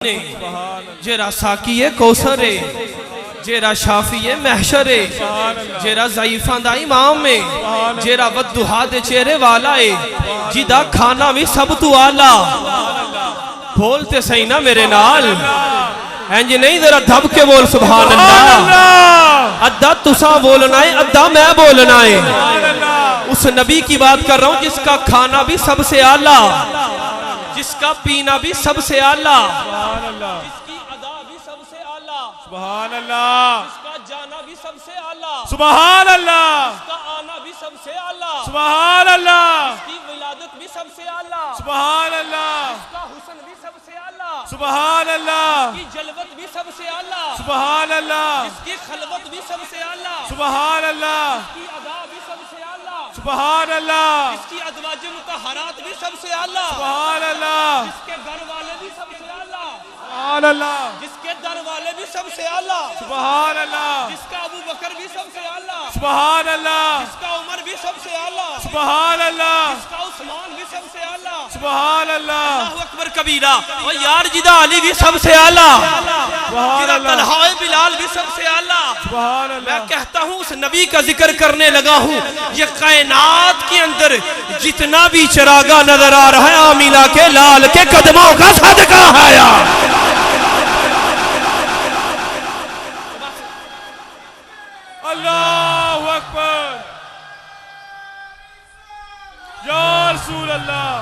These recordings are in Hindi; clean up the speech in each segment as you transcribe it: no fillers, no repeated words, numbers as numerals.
ने जेरा साकीए कौसरे जेरा शाफीए महशरे जेरा ज़ईफां दा इमाम है जेरा वद्दुहा दे चेहरे वाला है जिदा खाना भी सब तू आला। बोलते सही ना मेरे नाल, इंज नहीं जरा दब के बोल सुभान अल्लाह। अद्धा तुसा बोलना है अद्धा मैं बोलना है। उस नबी की बात कर रहा हूं जिसका खाना भी सबसे आला, जिसका पीना भी सबसे आला, जिसकी अदा भी सबसे आला, सुभान अल्लाह, जिसका जाना भी सबसे आला, सुभान अल्लाह, जिसका आना भी सबसे आला, सुभान अल्लाह, जिसकी विलादत भी सबसे आला, सुभान अल्लाह, जिसका हुस्न भी सबसे आला, सुभान अल्लाह, जिसकी जलवत भी सबसे आला, सुभान अल्लाह, जिसकी खलवत भी सबसे आला, सुभान अल्लाह, जिसकी अदा भी सबसे आला, सुभान अल्लाह, जिसकी अज़वाज मुतहहरात भी सबसे आला, सुभान अल्लाह, जिसके घर वाले भी सबसे आला, सुभान अल्लाह, जिसके दर वाले भी सबसे आला, सुभान अल्लाह, जिसका अबू बकर भी सबसे आला, सुभान अल्लाह, जिसका उमर भी सबसे आला, सुभान अल्लाह, जिसका उस्मान भी सबसे आला, सुभान अल्लाह, अल्लाहु अकबर कबीरा। और यार जिदा अली भी सबसे आला, जिदा तलहा बिलाल भी सबसे आला। सुभान अल्लाह। मैं कहता हूँ उस नबी का जिक्र करने लगा हूँ, ये कायनात के अंदर जितना भी चरागा नजर आ रहा है आमीना के लाल के कदमों का सदका है यार। अल्लाहु अकबर, या रसूल अल्लाह,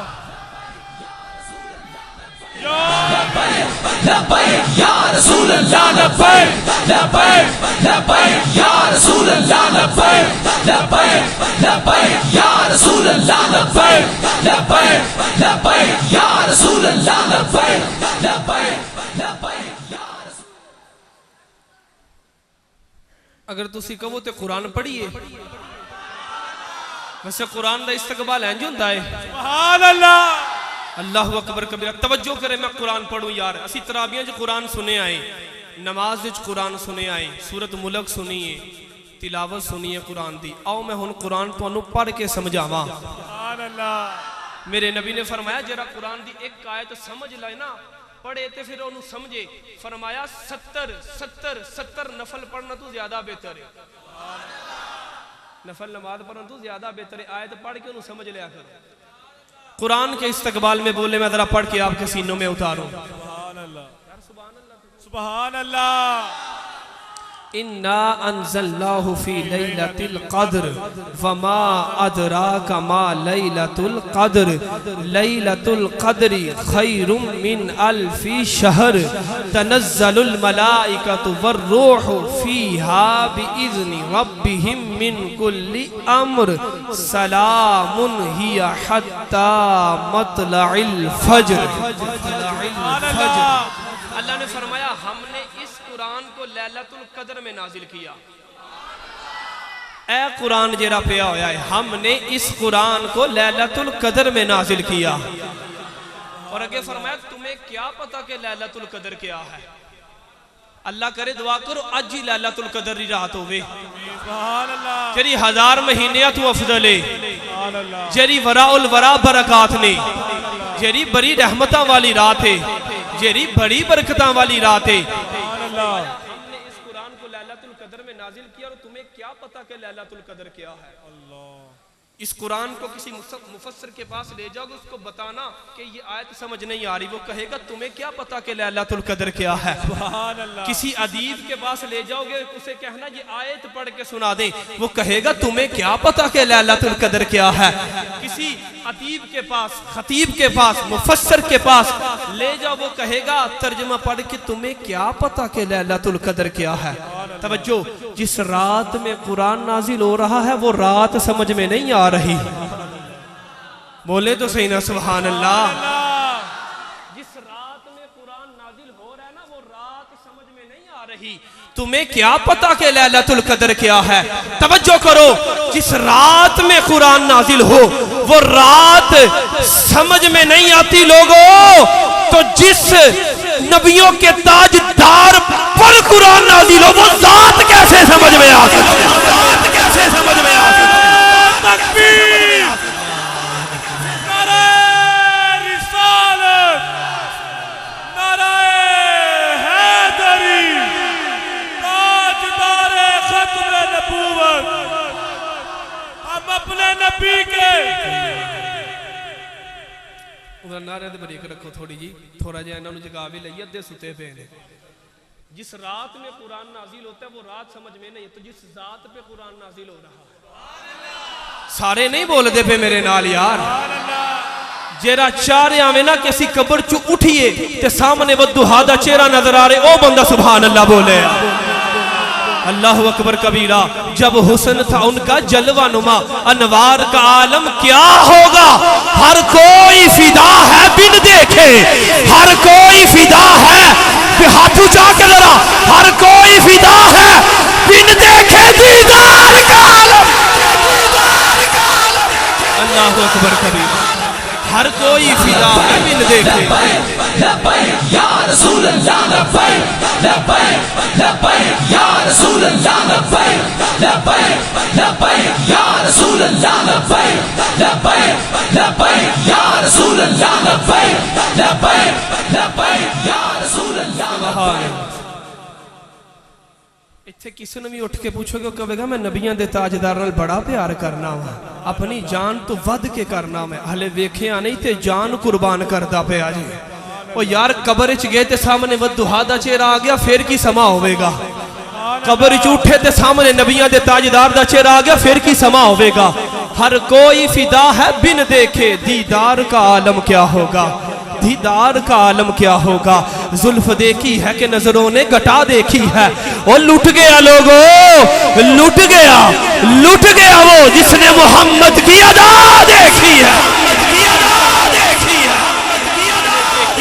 लब्बैक या रसूल अल्लाह, लब्बैक लब्बैक लब्बैक या रसूल अल्लाह, लब्बैक लब्बैक लब्बैक या रसूल अल्लाह, लब्बैक लब्बैक लब्बैक या रसूल अल्लाह, लब्बैक लब्बैक लब्बैक या रसूल। अगर तुसी कहो तो कुरान पढ़िए, वैसे कुरान का इस्तकबाल इंज हुंदा है। सुभान अल्लाह, अल्लाहु अकबर कबीरा। तवज्जो करे मैं कुरान पढ़ूं यार। असी तराबियां च कुरान सुने आए, नमाज च कुरान सुने आए, सूरत मुल्क सुनीए, तिलावत सुनीए कुरान दी। आओ मैं हुण कुरान तुहानू पढ़ के समझावां। सुभान अल्लाह। मेरे नबी ने फरमाया जरा कुरान दी एक आयत समझ ले ना, पढ़े ते फिर ओनू समझे। फरमाया 70 नफल पढ़ना तू ज्यादा बेहतर है। नफल नमाज पढ़ना तू ज्यादा बेहतर है। आयत पढ़ के ओनू समझ लिया कर। कुरान के इस्तकबाल में बोले मैं जरा पढ़ के आपके सीनों में उतारूं। सुभान अल्लाह, सुभान अल्लाह। इन्ना अंज़लनाहु फी लैलतिल क़द्र वमा अदराका मा लैलतुल क़द्र लैलतुल क़द्रि खैरुम मिन अल्फि शहर तनज़्ज़लुल मलाइकतु वर्रूहु फीहा बिइज़्नि रब्बिहिम मिन कुल्लि अम्र सलामुन हिया हत्ता मतलइल फज्र। अल्लाह ने फरमाया हमने इस कुरान को लैलतुल कद्र में नाजिल किया। ए कुरान जेरा पिया होया है, हमने इस कुरान को लैलतुल कद्र में नाजिल किया। और आगे फरमाया तुम्हें क्या पता कि लैलतुल कद्र क्या है। अल्लाह करे दुआ करो अज ही लैलतुल कद्र की रात होवे, सुभान अल्लाह, जेरी 1000 महीने तू अफजल है, सुभान अल्लाह, जेरी वराउल वरा बरकात ने, जेरी बड़ी रहमतां वाली रात है, जेरी बड़ी बरकतां वाली रात है। हमने इस कुरान को लैलतुल कद्र में नाजिल किया और तुम्हें क्या पता कि लैलतुल कद्र क्या है। इस कुरान को किसी मुफस्सिर के पास ले जाओगे, उसको बताना कि ये आयत समझ नहीं आ रही, वो कहेगा तुम्हें क्या पता कि लैलतुल कद्र क्या है। सुभान अल्लाह। किसी अदीब के पास ले जाओगे, उसे कहना ये आयत पढ़ के सुना दे, वो कहेगा तुम्हें क्या पता कि लैलतुल कद्र क्या है। किसी अदीब के पास, खतीब के पास, मुफस्सिर के पास ले जाओ, वो कहेगा तर्जुमा पढ़ के तुम्हें क्या पता कि लैलतुल कद्र क्या है। तवज्जो, जिस रात में कुरान नाजिल हो रहा है वो रात समझ में नहीं आ रही। बोले तो सही ना सुभान अल्लाह। जिस रात में कुरान नाजिल हो रहा है ना वो रात समझ में नहीं आ रही। तुम्हें क्या पता कि लैलतुल कद्र क्या है। तवज्जो करो, जिस रात में कुरान नाजिल हो वो रात समझ में नहीं आती लोगों, तो जिस नबियों के ताजदार पर कुरान नाजिल हो वो जात कैसे समझ में आ सकती है। जात कैसे समझ में आ सकती है। तकबीर, नारे रिसालत, नारे लब्बैक। ਉਹਦਾ ਨਾਰੇ ਤੇ ਬਰੀਕ ਰੱਖੋ ਥੋੜੀ ਜੀ, थोड़ा ਜਿਹਾ ਇਹਨਾਂ ਨੂੰ ਜਗਾ ਵੀ ਲਈਏ, ਅੱਧੇ ਸੁੱਤੇ ਪਏ ਨੇ। जिस रात में कुरान नाजिल होता है वो रात समझ में नहीं है, तो जिस रात पे कुरान नाजिल हो रहा है, सारे नहीं बोलते पे मेरे नाल यार, जेरा चारे आवे ना कि असी कब्र चु उठिए ते सामने वद्दुहा दा चेहरा नजर आ रहे, ओ बंदा सुभान अल्लाह बोले। अल्लाह अकबर कबीरा। जब हुस्न था उनका जलवा नुमा, अनवार का आलम क्या होगा। हर कोई फिदा है बिन देखे, हर कोई फिदा है, हाथ उठा के जरा, हर कोई फिदा है बिन देखे दीदार का आलम। अल्लाह अकबर कबीरा। हर कोई फिदा है बिन देखे। लब्बैक या रसूल अल्लाह लब्बैक, लब्बैक लब्बैक या रसूल अल्लाह लब्बैक, लब्बैक लब्बैक या रसूल अल्लाह लब्बैक, लब्बैक लब्बैक या रसूल अल्लाह लब्बैक, लब्बैक लब्बैक या रसूल अल्लाह लब्बैक। इत्थे किसी ने भी उठ के पूछोगे कहेगा मैं नबियां दे ताजदार नाल बड़ा प्यार करना वा, अपनी जान तो वध के करना, मैं हले वेखिया नहीं ते जान कुर्बान करदा पिया जी। ओ यार कब्र च गए ते सामने वद्दुहा दा चेहरा आ गया, फिर की समा होवेगा। कब्र च उठे ते सामने नबियां दे ताजदार दा चेहरा आ गया, फिर की समा होवेगा। हर कोई फिदा है बिन देखे, दीदार का आलम क्या होगा, दीदार का आलम क्या होगा। जुल्फ देखी है कि नजरों ने घटा देखी है, और लुट गया लोगों, लुट गया, लुट गया वो जिसने मोहम्मद की अदा देखी है,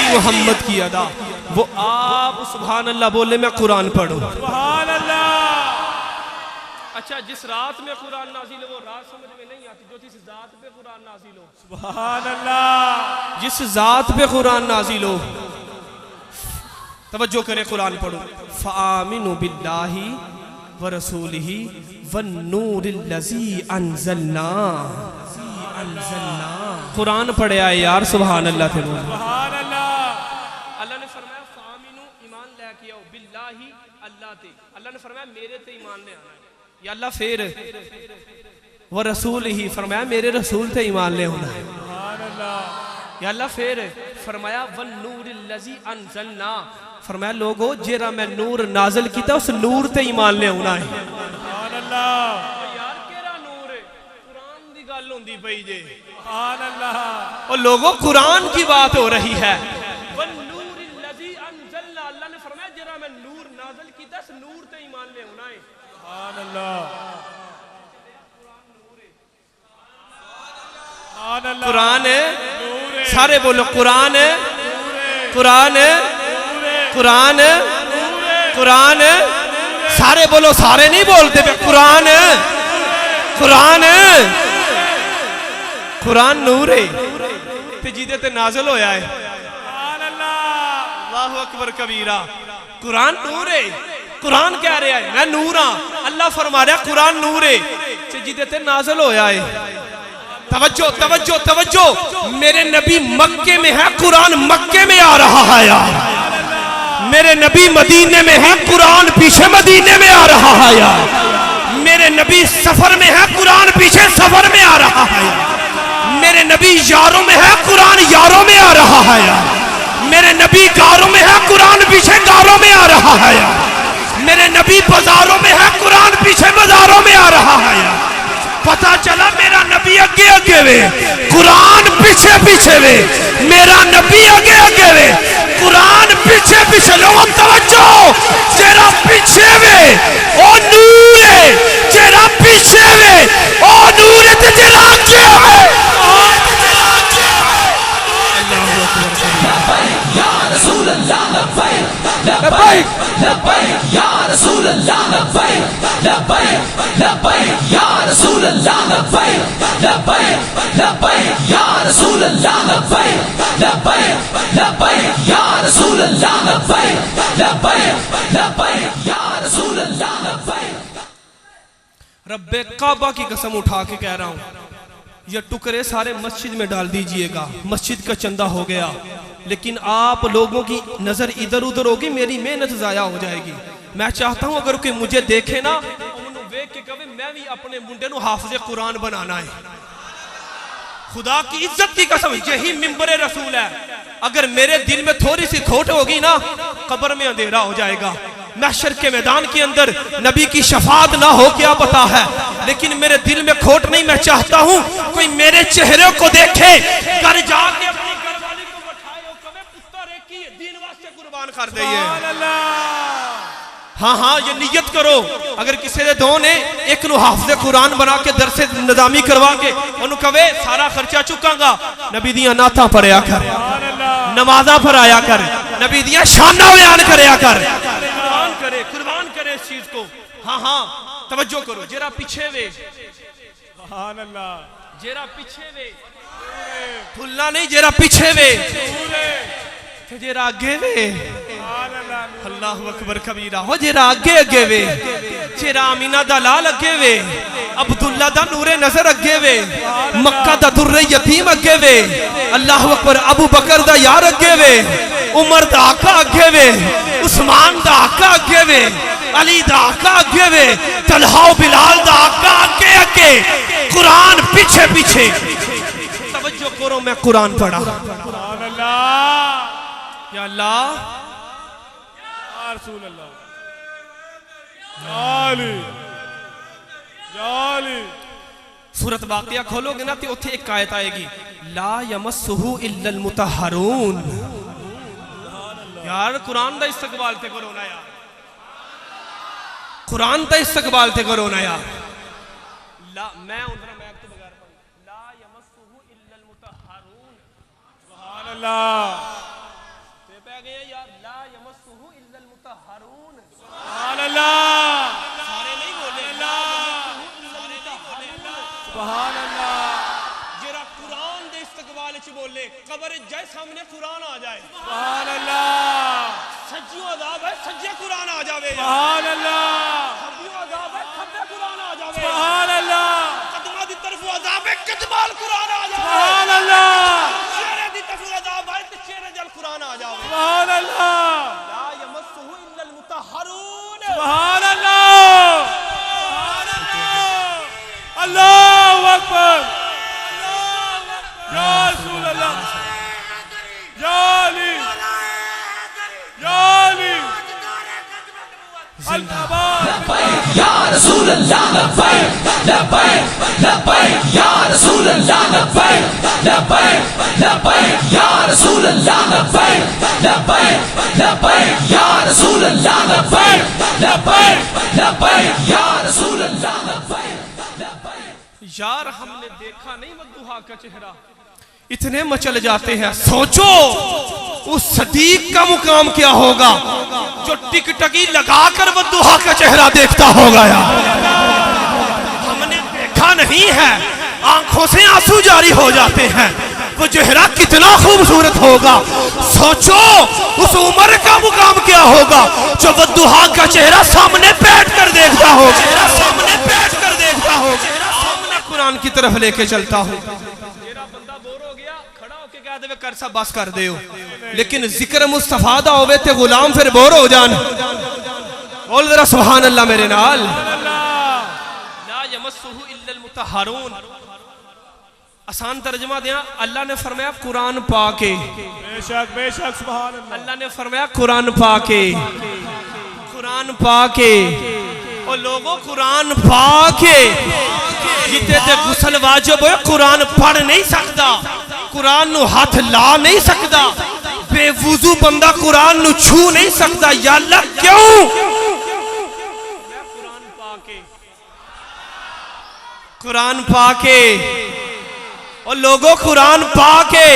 मोहम्मद की अदा। वो आप सुभान अल्लाह बोले, मैं कुरान पढ़ूं। सुभान अल्लाह। अच्छा, जिस रात में कुरान नाजिल हो वो रात समझ में नहीं आती, जो जिस जात पे कुरान नाजिल हो। सुभान अल्लाह। जिस जात पे कुरान नाजिल हो, तवज्जो करें, कुरान पढ़ो। फ़आमिनु बिल्लाहि व रसूलिही वन नूरिल लज़ी अंज़लना। कुरान पढ़े आए यार, सुभान अल्लाह थे बोलो। सुभान अल्लाह। अल्लाह ने फरमाया फ़आमिनु, ईमान लेके आओ, बिल्लाहि, अल्लाह ते। अल्लाह ने फरमाया मेरे ते ईमान ले आना है, या अल्लाह फिर व रसूलिही, फरमाया मेरे रसूल ते ईमान ले आना है। सुभान अल्लाह। या अल्लाह फिर फरमाया वन नूरिल लज़ी अंज़लना, फरमाया लोगो जेरा मैं नूर नाज़िल कीता उस नूर ते ईमान ले आना है। सुभान अल्लाह। यार केड़ा नूर है, कुरान दी गल होंदी पई जे। सुभान अल्लाह। और लोगों कुरान की बात हो रही है। वन नूरिल लज़ी अंज़लना, अल्लाह ने फरमाया जेरा मैं नूर नाज़िल कीता उस नूर ते ईमान ले आना है। सुभान अल्लाह। कुरान है, सारे बोलो कुरान है, कुरान है, कुरान है, कुरान है, सारे बोलो, सारे नहीं बोलते पे, कुरान है, कुरान है, कुरान नूर है ते जिदे ते नाज़िल होया है। सुभान अल्लाह। अल्लाहु अकबर कबीरा। कुरान नूर है, कुरान कह रहा है मैं नूर हां, अल्लाह फरमा रहा कुरान नूर है ते जिदे ते नाज़िल होया है। तवज्जो तवज्जो तवज्जो, मेरे नबी मक्के में है, कुरान मक्के में आ रहा है यार। मेरे नबी मदीने में है, कुरान पीछे मदीने में आ रहा है यार। मेरे नबी सफर में है, कुरान पीछे सफर में आ रहा है यार। मेरे नबी यारों में है, कुरान यारों में आ रहा है यार। मेरे नबी गारों में है, कुरान पीछे गारों में आ रहा है यार। मेरे नबी बाजारों में है, कुरान पीछे बाजारों में आ रहा है यार। पता चला मेरा नबी अगे अगे वे, कुरान पीछे पीछे वे। मेरा नबी अगे अगे वे, कुरान पीछे पीछे। लो तवज्जो, तेरा पीछे वे ओ नूर है, तेरा पीछे वे ओ नूर है, ते तेरा आगे वे। लब्बैक या रसूल अल्लाह लब्बैक, लब्बैक लब्बैक या रसूल अल्लाह लब्बैक, लब्बैक लब्बैक या रसूल अल्लाह लब्बैक, लब्बैक लब्बैक या रसूल अल्लाह लब्बैक, लब्बैक लब्बैक या रसूल अल्लाह लब्बैक, लब्बैक लब्बैक या रसूल अल्लाह लब्बैक। रब्बे काबा की कसम उठा के कह रहा हूं, ये टुकड़े सारे मस्जिद में डाल दीजिएगा, मस्जिद का चंदा हो गया। लेकिन आप लोगों की नजर इधर उधर होगी, मेरी मेहनत जाया हो जाएगी। मैं चाहता हूं अगर कोई मुझे देखे ना, देख के कहे मैं भी अपने मुंडे नु हाफिज़े कुरान बनाना है। खुदा की इज्जत की कसम, यही मिंबर रसूल है। अगर मेरे दिल में थोड़ी सी खोट होगी ना, कब्र में अंधेरा हो जाएगा। महशर के मैदान के अंदर नबी की शफात ना हो क्या पता है, लेकिन मेरे दिल में खोट नहीं। मैं चाहता हूं कोई मेरे चेहरे को देखे, घर जाके अपनी घरवाली को बैठाए और कहे पुत्र एक की दीन वास्ते कुर्बान कर दे। हाँ हाँ, ये नियत करो। अगर किसी ने दो ने एक नु हाफिज़े कुरान बना के दरसे निजामी करवा के उन्होंने कहे सारा खर्चा चुकांगा, नबी दियां नाता पढ़िया कर, नमाजा पढ़ाया कर, नबी दियां शाना बयान करया कर, कुर्बान करे इस चीज को। हाँ हाँ, तवज्जो करो। जरा पीछे वे, सुभान अल्लाह, जरा पीछे वे, भूलना नहीं, जरा पीछे वे, जरा आगे वे। अल्लाह अकबर कबीरा हो, जरा आगे अगे वे, जरा अमीना दा लाल अगे वे, अब्दुल्ला दा नूरे नजर अगे वे, मक्का दा दुर्रे यतीम अगे वे, अल्लाह अकबर अबू बकर दा यार अगे वे, उमर दा आका अगे वे, उस्मान दा आका अगे वे, अली दा आका अगे वे, तलहा बिलाल दा आका अगे अगे, कुरान पीछे पीछे। तवज्जो करो, मैं कुरान पढ़ा। सुभान अल्लाह, या अल्लाह, या रसूल अल्लाह, जाली जाली। सूरत वाक़िया खोलोगे ना तो उथे एक आयत आएगी, ला यमस्सुहु इल्लल मुतहहरून। यार कुरान दा इस्तकबाल ते करो ना यार, कुरान दा इस्तकबाल ते करो ना यार। ला मैं उधर मैं तो बगैर पढ़, ला यमस्सुहु इल्लल मुतहहरून। सुभान अल्लाह, ते पे गए यार, ला यमस्सुहु इल्लल मुतहहरून। सुभान अल्लाह, सारे नहीं बोले, सुभान अल्लाह, जरा कुरान दे इस्तकबाल च बोले, कब्र जाए सामने कुरान आ जाए। सुभान अल्लाह, सज्जियों अज़ाब है, सज्जे कुरान आ जावे। सुभान अल्लाह, खब्बियों अज़ाब है, खब्बे कुरान आ जावे। सुभान अल्लाह, कदमा दी तरफ अज़ाब है, कदमाल कुरान आ जावे। सुभान अल्लाह, चेहरे दी तरफ अज़ाब है, तो चेहरे जल कुरान आ जावे। सुभान अल्लाह, ला यमस्सुहु इल्लल मुतहहरून। सुभान अल्लाह, सुभान अल्लाह, अल्लाहु अकबर, या रसूल अल्लाह, जाली जाली, जिंदाबाद। लब्बैक या रसूल अल्लाह, लब्बैक लब्बैक लब्बैक या रसूल अल्लाह, लब्बैक लब्बैक लब्बैक या रसूल अल्लाह, लब्बैक लब्बैक लब्बैक या रसूल अल्लाह, लब्बैक लब्बैक लब्बैक या रसूल अल्लाह, लब्बैक लब्बैक। यार हमने देखा नहीं वद्दुहा का चेहरा, इतने मचल जाते हैं। सोचो उस सदीक का मुकाम क्या होगा जो टिकटकी लगाकर वद्दुहा का चेहरा देखता होगा। यार हमने देखा नहीं है, आंखों से आंसू जारी हो जाते हैं। वो चेहरा कितना खूबसूरत होगा। सोचो उस उम्र का मुकाम क्या होगा जो वद्दुहा का चेहरा सामने बैठ कर देखता हो, सामने बैठ कर देखता हो। सामने कुरान की तरफ लेके चलता हूँ। कर सब बस कर दे, लेकिन जिक्र मुस्तफा दा होवे ते गुलाम फिर बोर हो जान। बोल जरा सुभान अल्लाह मेरे नाल। ला यमस्सुहु इल्लल मुतहहरून। आसान तर्जुमा दिया, अल्लाह ने फरमाया कुरान पाके, बेशक बेशक, सुभान अल्लाह। अल्लाह ने फरमाया कुरान पाके, कुरान पाके। और लोगों कुरान पाके जिते ते गुस्ल वाजिब है, कुरान पढ़ नहीं सकता, कुरान नु हाथ ला नहीं सकता, बेवुजू बंदा कुरान नु छू नहीं सकता। या अल्लाह क्यों? कुरान पाके, कुरान पाके। और लोगों कुरान पाके,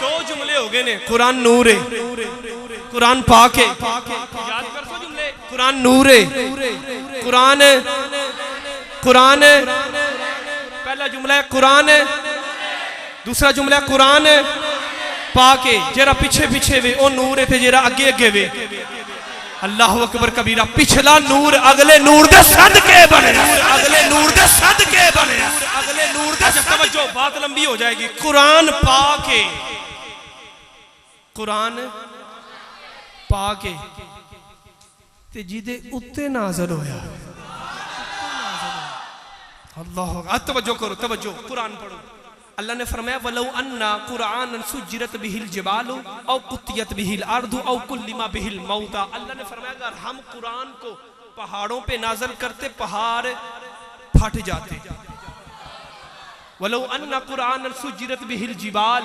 दो जुमले हो गए ने, कुरान नूर है, कुरान पाके। याद कर सो जुमले, कुरान नूर है, कुरान कुरान पहला जुमला है कुरान, दूसरा जुमला कुरान पाके। जरा पीछे पीछे वे ओ नूर थे, जरा अगे अगे वे। अल्लाह अकबर कबीरा। पिछला नूर अगले नूर दे सदके बने, अगले नूर दे सदके बने, अगले नूर दे। तवज्जो, बात लंबी हो जाएगी। कुरान पाके, कुरान पाके ते जिदे उत्ते नाज़िल होया। अल्लाह, तवज्जो करो, तवज्जो। कुरान पढ़ो, अल्लाह ने फरमाया वलौ अन्ना कुरान सुज्जिरत बिहिल जिबालु औ कुतियत बिहिल अर्दु औ कुल्लिमा बिहिल मौता। अल्लाह ने फरमाया अगर हम कुरान को पहाड़ों पे नाज़िल करते पहाड़ फट जाते। वलौ अन्ना कुरान सुज्जिरत बिहिल जिबाल,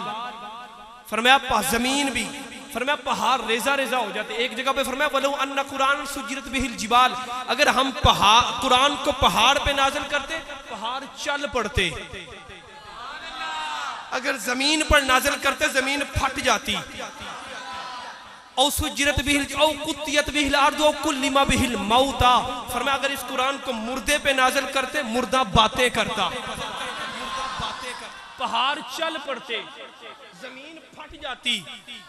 फरमाया जमीन भी, फरमाया पहाड़ रेजा रेजा हो जाते। एक जगह पे फरमाया वलौ अन्ना कुरान सुज्जिरत बिहिल जिबाल, अगर हम पहाड़ कुरान को पहाड़ पे नाज़िल करते पहाड़ चल पड़ते। अगर जमीन पर नाज़िल करते जमीन फट जाती। औ सुज्जिरत बिहिल औ कुतियत बिहिल अर्दु औ कुल्लिमा बिहिल मौता, फरमाया अगर इस कुरान को मुर्दे पे नाज़िल करते मुर्दा बातें करता, पहाड़ चल पड़ते, जमीन फट जाती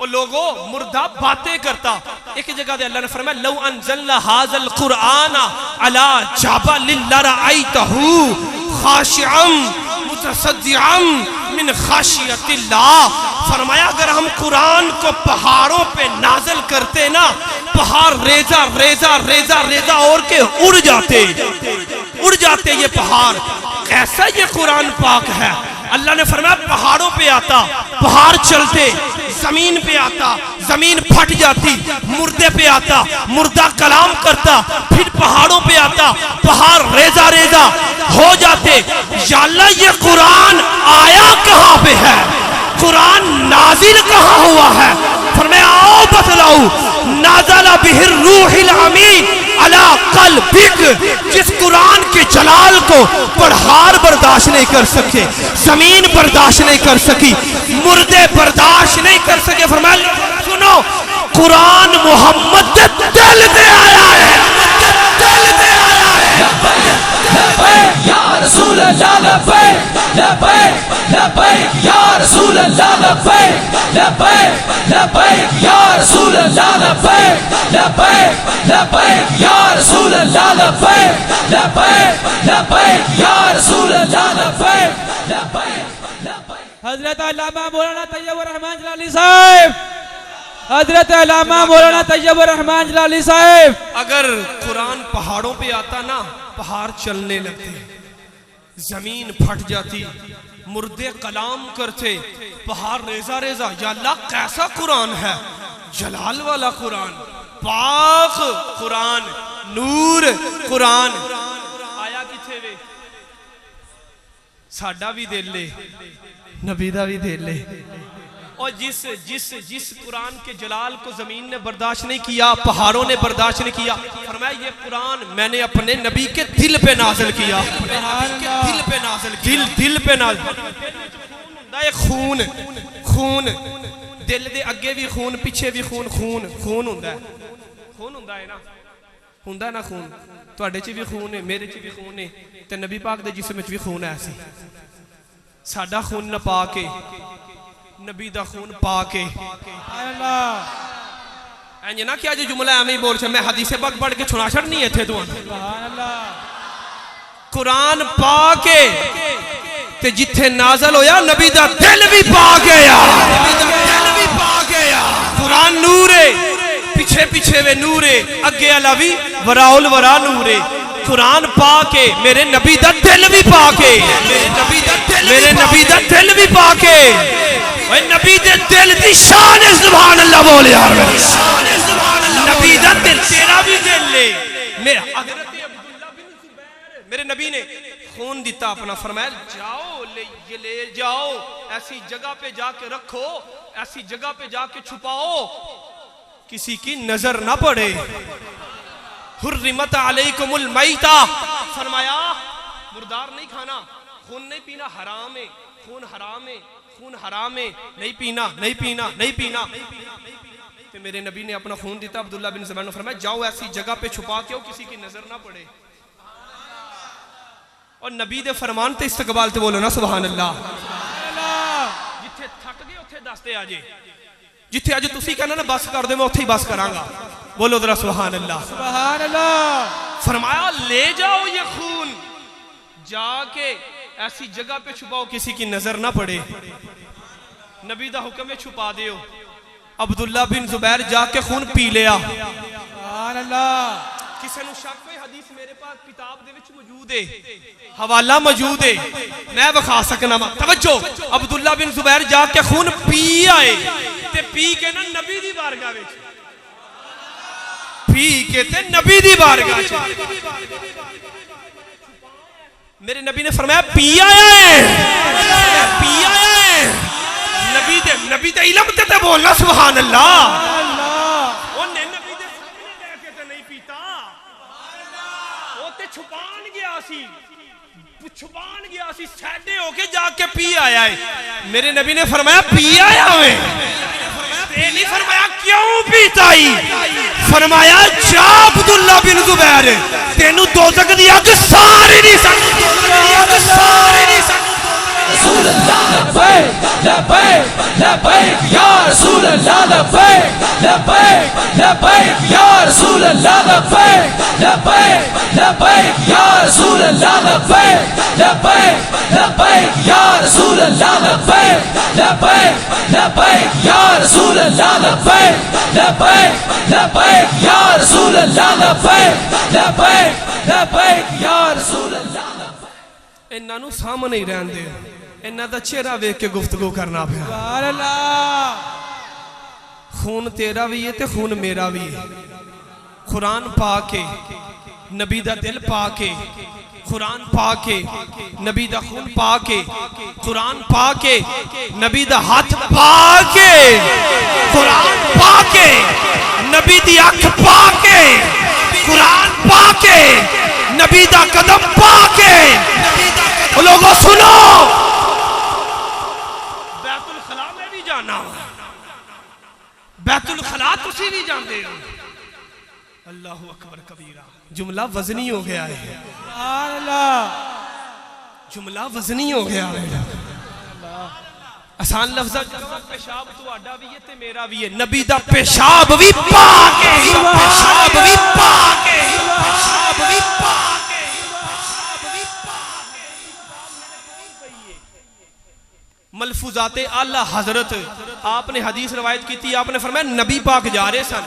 और लोगों मुर्दा बातें करता। एक जगह दे अल्लाह ने फरमाया लौ अनज़लना हाज़ल कुरआन अला जबलिन लरअयतहु खाशिअम मुतसद्दिअम मिन खाशियतिल्लाह, फरमाया अगर हम कुरान को पहाड़ों पे नाज़िल करते ना पहाड़ रेजा रेजा रेजा रेजा और के उड़ जाते ये पहाड़। कैसा ये कुरान पाक है। अल्लाह ने फरमाया पहाड़ों पे आता पहाड़ चलते, जमीन पे आता जमीन फट जाती, मुर्दे पे आता मुर्दा कलाम करता, फिर पहाड़ों पे आता पहाड़ रेजा रेजा हो जाते। या अल्लाह ये कुरान आया कहाँ पे है, कुरान नाजिल कहाँ हुआ है। फरमाया आओ बतलाओ नाज़ला बिहिर रूहिल अमीन अला क़ल्बिक, जिस कुरान के जलाल को पहाड़ बर्दाश्त नहीं कर सके, जमीन बर्दाश्त नहीं कर सकी, मुर्दे बर्दाश्त नहीं कर सके। फरमाया सुनो कुरान मोहम्मद के दिल में आया है, दिल में आया है। लब्बैक या रसूल अल्लाह लब्बैक लब्बैक लब्बैक या रसूल अल्लाह लब्बैक लब्बैक लब्बैक या रसूल अल्लाह लब्बैक लब्बैक लब्बैक या रसूल अल्लाह लब्बैक लब्बैक लब्बैक या रसूल अल्लाह लब्बैक लब्बैक लब्बैक। हजरत अल्लामा मौलाना तैयब रहमान जलाली साहब, हजरत अल्लामा मौलाना तैयब रहमान जलाली साहब। अगर कुरान पहाड़ों पे आता ना पहाड़ चलने लगते, जमीन फट जाती, मुर्दे कलाम करते, पहाड़ रेजा रेजा। या अल्लाह कैसा कुरान है, जलाल वाला कुरान, पाक कुरान, नूर कुरान। आया किथे वे साडा भी दिल ले, नबी दा भी दिल ले। और जिस जिस जिस कुरान के जलाल को जमीन ने बर्दाश्त नहीं किया पहाड़ों ने बर्दाश्त नहीं किया, फरमाया ये कुरान मैंने अपने नबी के दिल पे नाज़िल किया, दिल पे नाज़िल किया, दिल पे नाज़िल। खून खून दिल दे अगे भी खून पीछे भी खून, खून खून हुंदा है, खून हुंदा है ना, हुंदा ना खून। तुहाडे च भी खून है, मेरे च भी खून है, ते नबी पाक दे जिस्म च भी खून है। साडा खून नपा के नबी दा खून पा के इंज ना कि अज जुमला एवं ही बोल, मैं हदीसे पाक पढ़ के छुड़ा छड़नी है इत्थे। कुरान पा के ते जिथे नाज़िल होया नबी दा दिल भी पा गया, दिल भी पा गया। कुरान नूरे पीछे पीछे वे नूरे, अगे अला भी वराउल वरा नूरे। कुरान पा के मेरे नबी दा दिल भी पा के, मेरे नबी दा दिल भी पा के। नबी दे दिल दी शान है, सुभान अल्लाह बोल यार, नबी दा दिल, तेरा भी दिल ले। मेरा हज़रत अब्दुल्लाह बिन ज़ुबैर, मेरे नबी ने खून दिता अपना, फरमाया जाओ ले जाओ, ऐसी जगह पे जाके रखो, ऐसी जगह पे जाके छुपाओ किसी की नजर ना पड़े। हुर्रिमत अलैकुमुल मैता, फरमाया मुर्दार नहीं खाना, खून नहीं पीना, हराम है, खून हराम है, खून हराम है, नहीं पीना नहीं पीना नहीं पीना। तो मेरे नबी ने अपना खून दिता अब्दुल्ला बिन ज़ुबैर ने, फरमाया जाओ ऐसी जगह पे छुपा के किसी की नजर ना पड़े। और नबी दे फरमान ते इस्तकबाल ते बोलो ना सुभान अल्लाह। जिथे थक गए उथे दसते आजे, जिथे अज तुसी कहना ना बस कर दे मैं उथे ही बस करांगा, बोलो जरा सुभान अल्लाह सुभान अल्लाह। फरमाया ले जाओ ये खून, जाके ऐसी जगह पे छुपाओ किसी की नजर ना पड़े। नबी दा हुक्म है छुपा दियो। अब्दुल्ला बिन ज़ुबैर जाके खून पी लिया। सुभान अल्लाह। किसी नूं शक कोई हदीस मेरे पास किताब दे विच मौजूद है, हवाला मौजूद है, मैं विखा सकना वा। तवज्जो, अब्दुल्ला बिन जुबैर जाके खून पी आए ते पी के ना नबी दी बारगाह विच, पी के ते नबी दी बारगाह च मेरे नबी ने फरमाया पी आया है, पी आया है। नबी दे इल्म ते बोलना सुभान अल्लाह। ओने नबी दे सामने जाके ते नहीं पीता, वो ते छुपान गया सी, सैडे होके जाके पी आया है। मेरे नबी ने फरमाया पी आया है, नहीं फरमाया क्यों पीता ही, फरमाया जा अब्दुल्ला बिन जुबैर तेनू दोज़ख दी अग सारी नहीं सकती, सारी नहीं सकती। रसूल अल्लाह लब्बैक लब्बैक लब्बैक या रसूल अल्लाह लब्बैक लब्बैक लब्बैक या रसूल अल्लाह लब्बैक लब्बैक लब्बैक या रसूल अल्लाह लब्बैक लब्बैक लब्बैक या रसूल अल्लाह लब्बैक लब्बैक लब्बैक या रसूल अल्लाह लब्बैक लब्बैक लब्बैक या रसूल अल्लाह लब्बैक लब्बैक लब्बैक या रसूल अल्लाह। इन्हां नूं सामने ही रहन दे, इन्हां दा चेहरा वेख के गुफ्तगू करना पिया। सुभान अल्लाह। खून तेरा भी है ते खून मेरा भी है। कुरान पा के नबी दा दिल पा के, कुरान पा के नबी दा खून पा के, कुरान पा के नबी दा हाथ पा के, कुरान पा के नबी दी अख पा के, कुरान पा के नबी दा कदम पा के। लोगों सुनो, बैतुल खला में भी जाना, बैतुल खला तुसी भी जानते हो। अल्लाह अकबर कबीरा। जुमला वजनी हो गया है, सुभान अल्लाह। जुमला वजनी हो गया है। आसान लफ्ज़ पेशाब तुहाडा भी है ते मेरा भी है। नबी दा पेशाब भी पा के, पेशाब भी पा के, पेशाब भी पा के, पेशाब भी पा के। मलफूजाते आला हजरत आपने हदीस रवायत की थी, आपने फरमाया नबी पाक जा रहे सन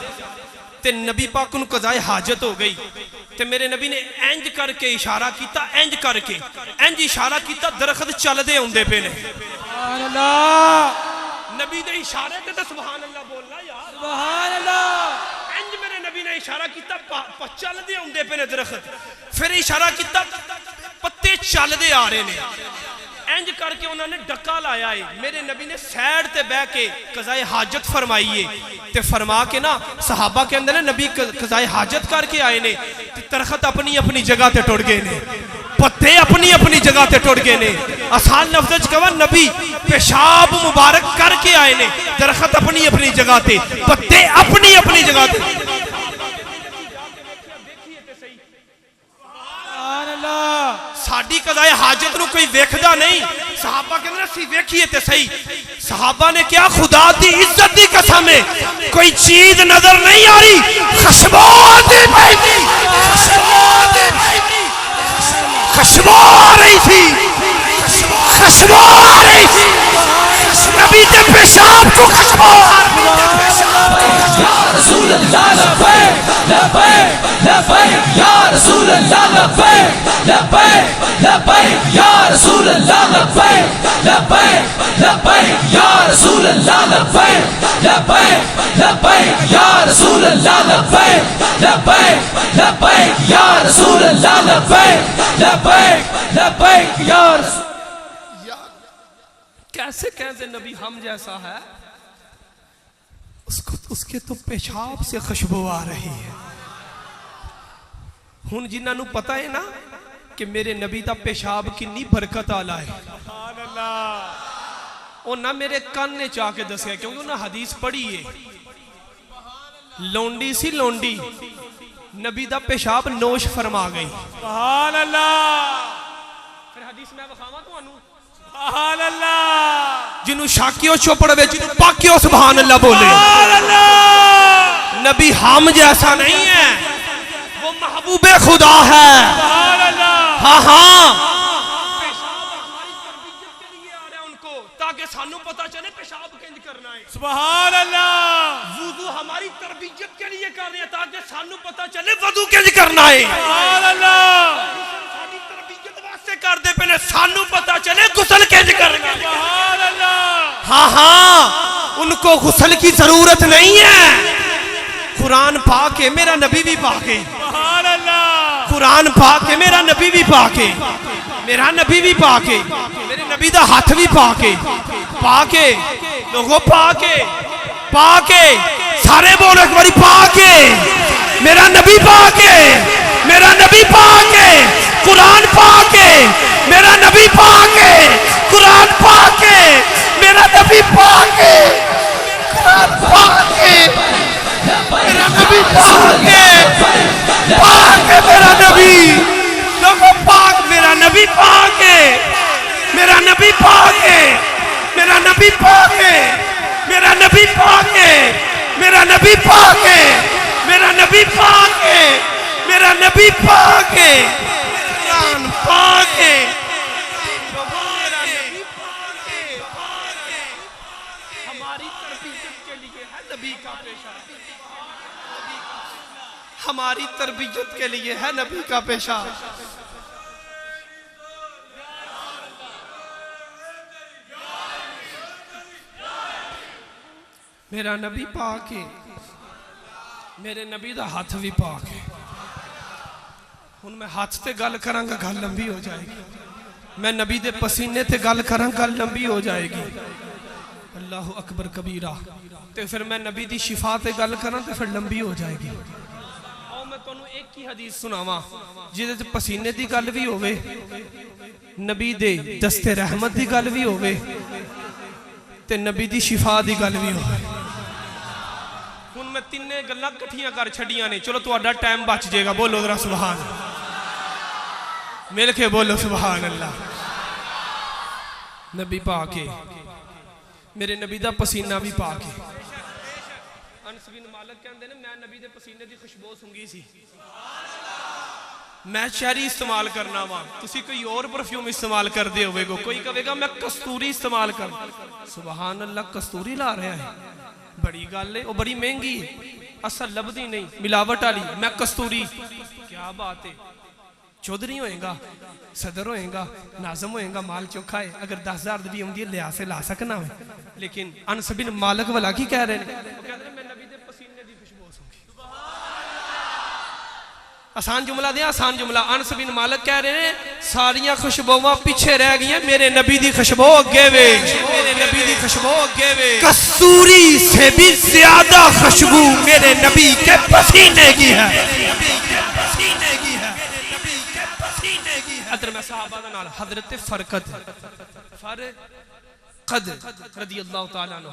ते नबी पाक को कज़ाए हाजत हो गई ते मेरे नबी ने इंज करके इशारा किया, इंज करके इंज इशारा किया, दरख्त चलदे आउंदे पे ने। सुभान अल्लाह। नबी दे इशारे ते सुभान अल्लाह बोलना यार, सुभान अल्लाह। इंज मेरे नबी ने इशारा किया, चलदे आउंदे पे ने दरख्त, फिर इशारा किया पत्ते चलदे आ रहे ने। इंज करके उन्होंने डक्का लाया है। मेरे नबी ने सैड ते बह के कज़ाए हाजत फरमाई है ते फरमा के ना सहाबा के अंदर नबी कज़ाए हाजत करके आए ने, दरख्त अपनी अपनी जगह ते टुट गए ने, पत्ते अपनी अपनी जगह ते टुट गए ने। आसान लफ्ज़ कहा नबी पेशाब मुबारक करके आए ने, दरख्त अपनी अपनी जगह ते, पत्ते अपनी अपनी जगह ते। साडी कज़ाए हाजत नूं कोई वेखदा नहीं, सहाबा कहंदे असीं वेखीए ते सही। सहाबा ने क्या खुदा दी इज्जत दी कसम है कोई चीज नजर नहीं आ रही, खुशबू आती पई थी, खुशबू आ रही थी, खुशबू आ रही थी, नबी के पेशाब को खुशबू। या रसूल अल्लाह लब्बैक लब्बैक लब्बैक या रसूल अल्लाह लब्बैक लब्बैक लब्बैक या रसूल अल्लाह लब्बैक लब्बैक लब्बैक या रसूल अल्लाह लब्बैक लब्बैक लब्बैक या रसूल अल्लाह लब्बैक लब्बैक लब्बैक या रसूल अल्लाह लब्बैक लब्बैक लब्बैक या कैसे कहते नबी हम जैसा है, उसके तो पेशाब से खुशबू आ रही है। हुन जिन्होंने पता है ना कि मेरे नबी का पेशाब कितनी बरकत आला है, ना मेरे कान ने चाह के दसिया, क्योंकि उन्हें हदीस पढ़ी है। लोंडी सी लोंडी नबी का पेशाब नोश फरमा गई। सुभान अल्लाह। फिर हदीस मैं बखावा तुहानू, सुभान अल्लाह। जिन्हों शाकियो चोपड़ में जिन्हों पाकियो सुभान अल्लाह बोले। नबी हम जैसा नहीं है, वो महबूबे खुदा है। हाँ हाँ, पेशाब हमारी तरबियत के लिए आ रहा है उनको, ताकि सानू पता चले पेशाब किंज करना है। सुभान अल्लाह। वुजू हमारी तरबियत के लिए कर रहे हैं ताकि सानू पता चले वुजू किंज करना है। सुभान अल्लाह। साडी तरबियत वास्ते करदे पे ने सानू पता चले गुस्ल किंज करना है। सुभान अल्लाह। हाँ हाँ उनको गुस्ल की जरूरत नहीं है। कुरान पाक है, मेरा नबी भी पाक है। सुभान अल्लाह। कुरान पाक है, मेरा नबी भी पाक है। मेरा नबी भी पाक है, मेरे नबी दा हाथ भी पाक है। पाक है लोगों, पाक है, पाक है। सारे बोलो एक बारी, पाक है मेरा नबी, पाक है मेरा नबी, पाक है कुरान पाक है, मेरा नबी पाक है कुरान पाक है, मेरा नबी पाक है कुरान पाक है, मेरा नबी पाक है, पाक है मेरा नबी। लोगों पाक, मेरा नबी पाक है, मेरा नबी पाक है, मेरा नबी पाक है, मेरा नबी पाक है, मेरा नबी पाक है, मेरा नबी पाक है, मेरा नबी पाक है, कुरान पाक है। मेरा नबी पाक है। हमारी तरबियत के लिए है नबी का पेशा, हमारी तरबियत के लिए है नबी का पेशा। मेरा नबी पाक है, मेरे नबी दा हाथ भी पाक है। हुण मैं हाथ ते गल करांगा, गल लंबी हो जाएगी। मैं नबी दे पसीने ते गल करांगा, गल लंबी हो जाएगी। अल्लाहु अकबर कबीरा। ते फिर मैं नबी दी शिफा ते गल करां ते फिर लंबी हो जाएगी। आओ मैं तुहानू एक ही हदीस सुनावां जिहदे च पसीने दी गल भी होवे, नबी दे दस्ते रहमत दी गल भी होवे ते नबी दी शिफा दी गल भी होवे। हुण मैं तिन्ने गल्लां इकट्ठियां कर छड़ियां ने। चलो तुहाडा टाइम बच जाएगा। बोलो जरा सुभान, मिल के बोलो सुभान अल्लाह। नबी पाक है, मेरे नबी दा पसीना भी पाक है। अनस बिन मालिक कहंदे ने मैं नबी दे पसीने दी खुशबू सूंघी सी। मैं शहरी इस्तेमाल करना वा, तुसी कोई और परफ्यूम इस्तेमाल करदे होवेगो। कोई कहेगा मैं कस्तूरी इस्तेमाल कर। सुभान अल्लाह, कस्तूरी ला रहा है, बड़ी गल है। वो बड़ी महंगी है, असल लभदी नहीं, मिलावट वाली। मैं कस्तूरी, क्या बात है। चौधरी होएगा, सदर होएगा, नाजम होएगा, माल चोखा है। अगर 10,000 भी आउंदी है लिया से ला सकना है। लेकिन अनस बिन मालिक वाला की कह रहे हैं, मैं नबी दे पसीने दी खुशबू सूंघी। आसान जुमला दे, आसान जुमला। अनस बिन मालिक कह रहे हैं सारियां खुशबुआं पीछे रह गई, मेरे नबी दी खुशबू अगे वे, मेरे नबी दी खुशबू अगे वे। कस्तूरी से भी ज्यादा खुशबू मेरे नबी के पसीने की है, पसीने की है, पसीने की है। अदर मैं सहाबा दा नाल हजरत फरकत रदी अल्लाह तआला अन्हु।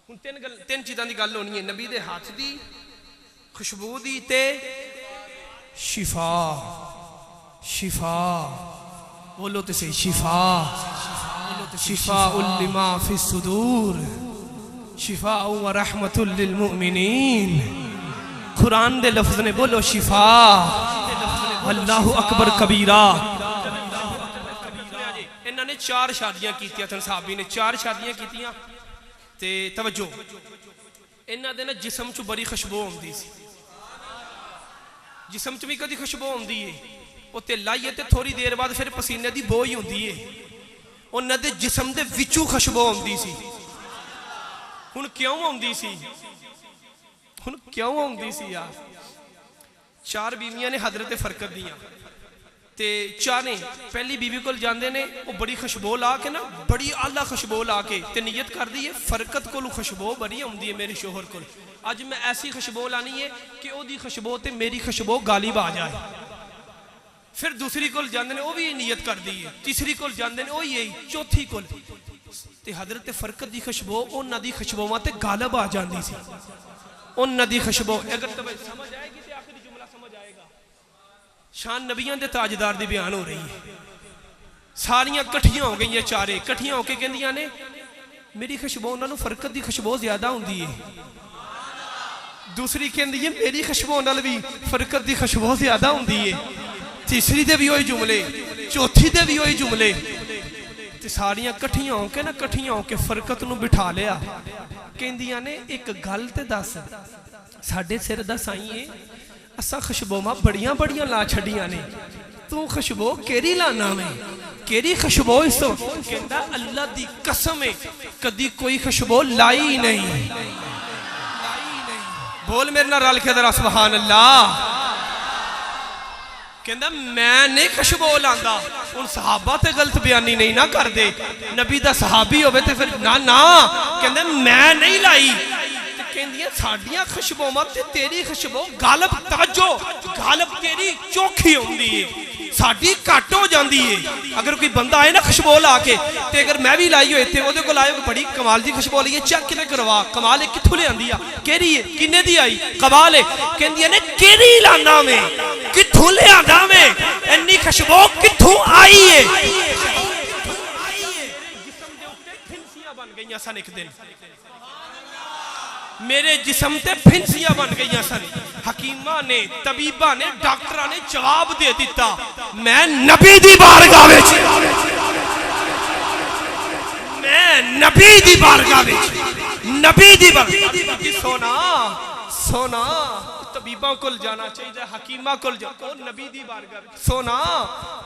हुण तीन चीज़ां दी गल होनी है, नबी दे हाथ दी खुशबू दी ते शिफा। शिफा बोलो तो सही, शिफा। शिफा लिमा फी सुदूर, शिफा व रहमतुल लिल मुमिनीन। कुरान दे लफ्ज ने, बोलो शिफा। अल्लाहु अकबर कबीरा। इन्होंने 4 शादियां कीतियां थे, साहबी ने 4 शादियां कीतियां ते तवज्जो, इन्हां दे ना जिस्म च बड़ी खुशबू आउंदी सी। जिस्म च भी कदी खुशबू आउंदी है, उत्ते लाइए ते थोड़ी देर बाद फिर पसीने दी बो ही होंदी है। उन्हां दे जिस्म दे विचों खुशबू आउंदी सी। हुण क्यों आउंदी सी? हुण क्यों आउंदी सी यार? 4 बीवियां ने हजरत फरकत दियां ते चारे पहली बीवी को जाते ने, वो बड़ी खुशबू ला के ना, बड़ी आला खुशबू ला के ते नियत कर दी है फरकत को खुशबू बड़ी आउंदी है मेरे शोहर को, अज मैं ऐसी खुशबू लानी है कि ओदी खुशबू ते मेरी खुशबू गालिब आ जाए। फिर दूसरी को जाते ने, वो भी नियत कर दी है। तीसरी को जाते ने, वो यही। चौथी को ते हजरत फरकत की खुशबू उन्हां दी खुशबूवां ते गालिब आ जाती सी। उन्हां दी खुशबू अगर समझ आएगी तो आखिरी जुमला समझ आएगा। शान नबियां दे ताजदार दी बयान हो रही है। सारियां कट्ठियां हो गई, चारे कट्ठियां होके कहंदियां ने मेरी खुशबू उन्होंने फरकत की खुशबू ज्यादा होंदी है। दूसरी कहंदी है मेरी खुशबू नाल भी फरकत की खुशबू ज्यादा होंदी है। तीसरी दे भी वही जुमले, चौथी दे भी वही जुमले ते सारियां कट्ठियां होके फरकत नूं बिठा लिया। कहंदियां ने एक गल ते दस, साडे सिर दा साईं असां खुशबोवां बड़ियां बड़ियां ला छड़ियां ने, तू खुशबो केरी लाना में, केरी खुशबो इस कहंदा अल्लाह दी कसम है कदी कोई खुशबो लाई नहीं। बोल मेरे नाल रल के जरा सुभान अल्लाह। कहंदा मैं नहीं खुशबो लांदा। हुण सहाबा ते गलत बयानी नहीं ना कर दे, नबी दा सहाबी होवे ते फिर ना ना कहंदे मैं नहीं लाई। ते कहंदियां साडियां खुशबोवां ते तेरी खुशबो गालब तवज्जो गालब तेरी चोखी हुंदी है, साडी घट हो जाती है। अगर कोई बंदा आए ना खुशबो ला के, ते अगर मैं भी लाई होए ते ओदे कोल आए बड़ी कमाल दी खुशबो लाई है, चेक किते करवा, कमाल है कित्थों लियांदी आ, केरी है, किन्ने दी आई, कमाल है। कहंदियां ने केरी लाना में, कित्थों लियांदा में, इन्नी खुशबो कित्थों आई है। जिस्म दे उत्ते फिंसियां बन गईयां सन एक दिन, मेरे जिस्म ते फिंसियां बन गई सन। हकीमा ने, तबीबा ने, डॉक्टरा ने जवाब दे दिता, मैं नबी दी बारगाह विच, मैं नबी दी बारगाह विच, नबी दी बारगाह। सोना सोना तबीबा कोल जाना चाहिए, हकीमा कोल जाओ, नबी दी बारगाह विच। सोना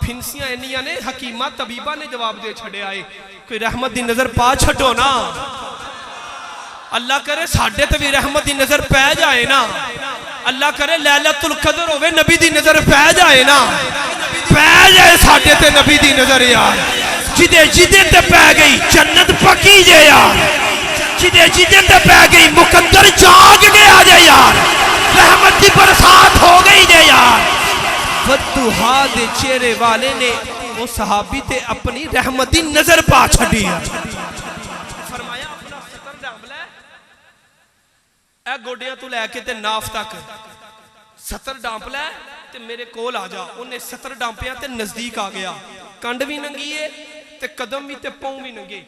फिंसियां इन्नियां ने, हकीमा तबीबा ने जवाब दे छड़िया है, कोई रहमत दी नजर पा छड्डो ना। अल्लाह करे साडे ते भी रहमत दी नजर पै जाए ना, अल्लाह करे लैलतुल कदर होवे नबी दी नजर पै जाए ना, पै जाए साडे ते नबी दी नजर यार। जिदे जिदे ते पै गई जन्नत पकी जे यार, जिदे जिदे ते पै गई मुकद्दर जाग गया जे यार, रहमत दी बरसात हो गई जे यार। वद्दुहा दे चेहरे वाले ने वो सहाबी ते अपनी रहमत दी नजर पा छड़ी है। गोडिया तू लैके ते नाफ तक 70 डांप लै ते मेरे कोल आ जा। उन्हें 70 डांपिया ते नजदीक आ गया, कंड भी नंगी है ते कदम भी ते पाँव भी नंगे,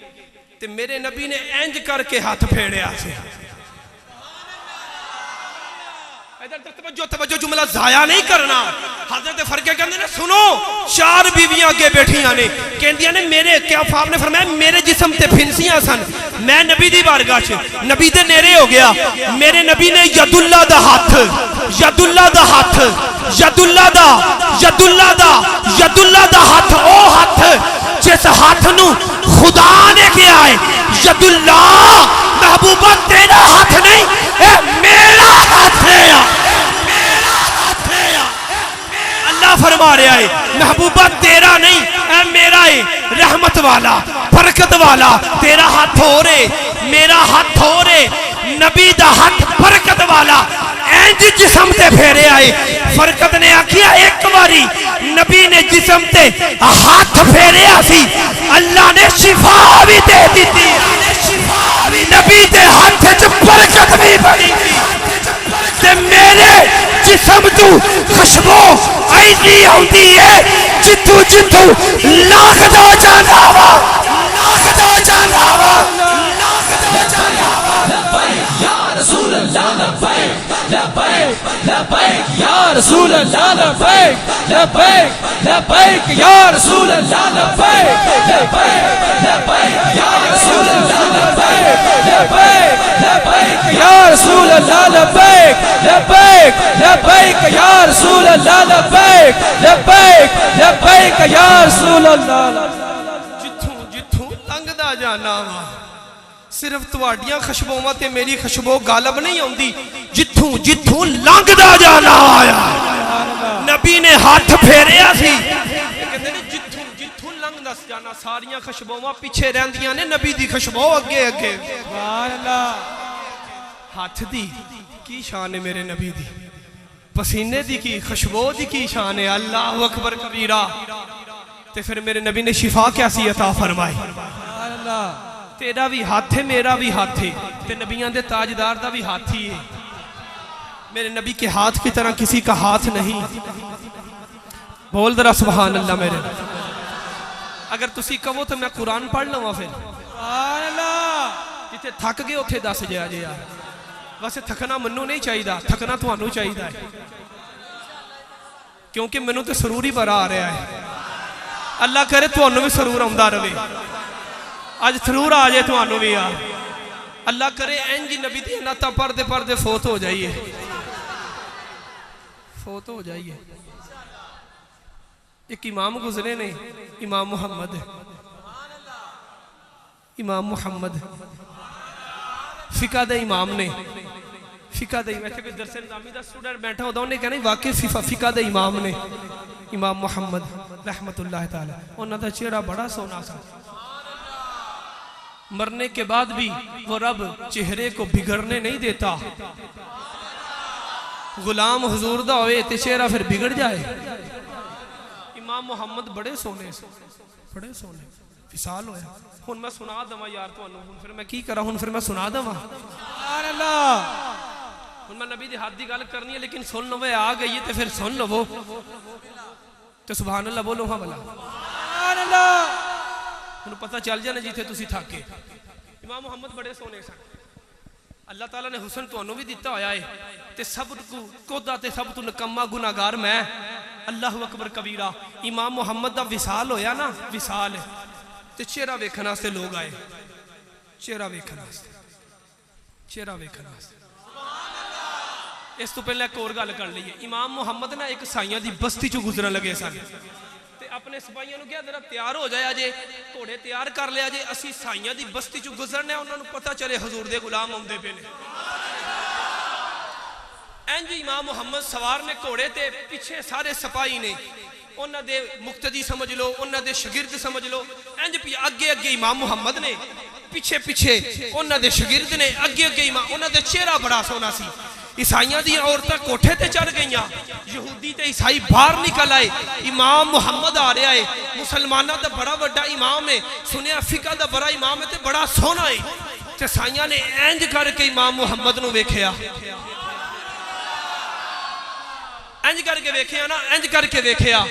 ते मेरे नबी ने इंज करके हाथ फेड़िया से। तवज्जो तवज्जो, जुमला जाया नहीं करना। हजरत फरके कहते ने सुनो, 4 बीवियां अगे बैठियां ने, कहंदियां ने मेरे क्या आपने फरमाया मेरे जिस्म ते फिंसियां सन, मैं नबी दी बारगाह च, नबी दे नेड़े हो गया, मेरे नबी ने यदुल्ला दा हाथ, यदुल्ला दा हाथ, यदुल्ला दा, यदुल्ला दा, यदुल्ला दा हाथ, ओ हाथ जिस हाथ नू खुदा ने किया है, यदुल्ला महबूबा तेरा हाथ नहीं, ए मेरा हाथ है। अल्लाह फरमा रहा है महबूबा तेरा नहीं, ए मेरा है, रहमत वाला बरकत वाला तेरा हाथ हो रे, मेरा हाथ हो रे, नबी दा हाथ बरकत वाला इंज जिस्म ते फेरे आए। फरकत ने आखिया एक बारी नबी ने जिस्म ते हाथ फेरे सी, अल्लाह ने शिफा भी दे दी, नबी दे हाथ च बरकत भी बनी ते मेरे जिस्म तू खुशबू ऐसी आती है जितू जितू लाख दो जाना वा, लाख दो जाना वा, लाख दो जाना वा। लब्बैक या रसूल अल्लाह, लब्बैक लब्बैक लब्बैक या रसूल अल्लाह, लब्बैक लब्बैक लब्बैक या रसूल अल्लाह, लब्बैक लब्बैक लब्बैक या रसूल अल्लाह, लब्बैक लब्बैक लब्बैक या रसूल अल्लाह, लब्बैक लब्बैक लब्बैक या रसूल अल्लाह, लब्बैक लब्बैक लब्बैक या रसूल अल्लाह। जिथों जिथों लंघदा जाना वा, सिर्फ तुहाडियां खुशबूवां ते मेरी खुशबू गालब नहीं आउंदी, जिथों जिथों लंघदा जाना आया। नबी ने हाथ फेरिया सी, कहंदे ने जिथों जिथों लंघदा जाना सारियां खुशबूवां पीछे रहंदियां ने, नबी दी खुशबू अगे अगे। सुभान अल्लाह। हाथ दी की शान है मेरे नबी दी, पसीने दी की, खुशबू दी की शान है। अल्लाह अकबर कबीरा। ते फिर मेरे नबी ने शिफा कैसी अता फरमाई। सुभान अल्लाह। तेरा भी हाथ है, मेरा भी हाथ है, ते नबियां दे ताजदार दा भी हाथ ही है। मेरे नबी के हाथ की तरह किसी का हाथ नहीं। बोल जरा सुभान अल्लाह। मेरे अगर तुसी कहो तो मैं कुरान पढ़ लवां फिर। सुभान अल्लाह। जिथे थक गए उथे दस जाया जे यार, वैसे थकना मैनू नहीं चाहिए, थकना तुहानू चाहिए, क्योंकि मैनू तो सरूर ही बड़ा आ रहा है। अल्लाह करे तुहानू भी सरूर आउंदा रहे। अज थरूर आ जाए थानू भी यार। अल्लाह करे इंज नबी दी नाता पढ़ते पढ़ते फोत हो जाइए, फोत हो जाइए। एक इमाम गुजरे ने, इमाम मुहम्मद, इमाम मुहम्मद फिका दे इमाम ने, फिका दे वैसे कोई दरसे निज़ामी दा स्टूडेंट बैठा होता उन्हें कहना वाकई फिका दे इमाम ने, इमाम मुहम्मद रहमतुल्लाह ताला। उन्होंने दा चेहरा बड़ा सोना सा, मरने के बाद भी वो रब चेहरे को बिगड़ने नहीं देता। गुलाम हुजूर दा होए ते चेहरा फिर बिगड़ जाए। इमाम मुहम्मद बड़े सोने से, बड़े सोने विशाल होया। हुन मैं सुना दवा यार तुहानू, हुन फिर मैं की करा, हुन फिर मैं सुना दवा। सुभान अल्लाह। हुन मैं नबी दी हाथ दी गल करनी है, लेकिन सुन लवे आ गई है तो फिर सुन लवो तो सुभान अल्लाह बोलो हाँ भला। सुभान अल्लाह। हुन पता चल जाना जिथे तुसी थाके। इमाम मुहम्मद बड़े सोने सन। अल्लाह ताला ने हुसन तुहानू भी दिता होया है ते सब कोदा ते सब तू नकम्मा गुनाहगार मैं। अल्लाह अकबर कबीरा। इमाम मुहम्मद दा विसाल होया ना, विसाल ते चेहरा वेखण वास्ते लोग आए, चेहरा वेखण वास्ते, चेहरा वेखण वास्ते। इस तो पहले एक और गल कर लीए। इमाम मुहम्मद ना एक साइयां दी बस्ती चो गुजरन लगे सन ते अपने सिपाहियों को कहा जरा तैयार हो जाया जे, घोड़े तैयार कर लिया जे, असी साइयां दी बस्ती चो गुजरने। उन्होंने पता चले हजूर दे गुलाम आउंदे पे ने। इंज इमाम मुहम्मद सवार ने घोड़े ते, पिछे सारे सिपाही ने, उन्हां दे मुक्तदी समझ लो, उन्हां दे शागिर्द समझ लो। इंज अगे अगे इमाम मुहम्मद ने, पिछे पिछे उन्हां दे शागिर्द ने, अगे अगे इमाम। उन्हां दे चेहरा बड़ा सोना सी। ईसाइयां दी औरतां कोठे ते चढ़ गईयां, यहूदी ते ईसाई बाहर निकल आए। इमाम मुहम्मद आ रहा है, मुसलमाना दा बड़ा बड़ा इमाम है, सुनिया फिका दा बड़ा इमाम है ते बड़ा सोहना है। ते साइयां ने इंज करके इमाम मुहम्मद नू वेखिया, इंज करके वेखिया ना, इंज करके वेखिया,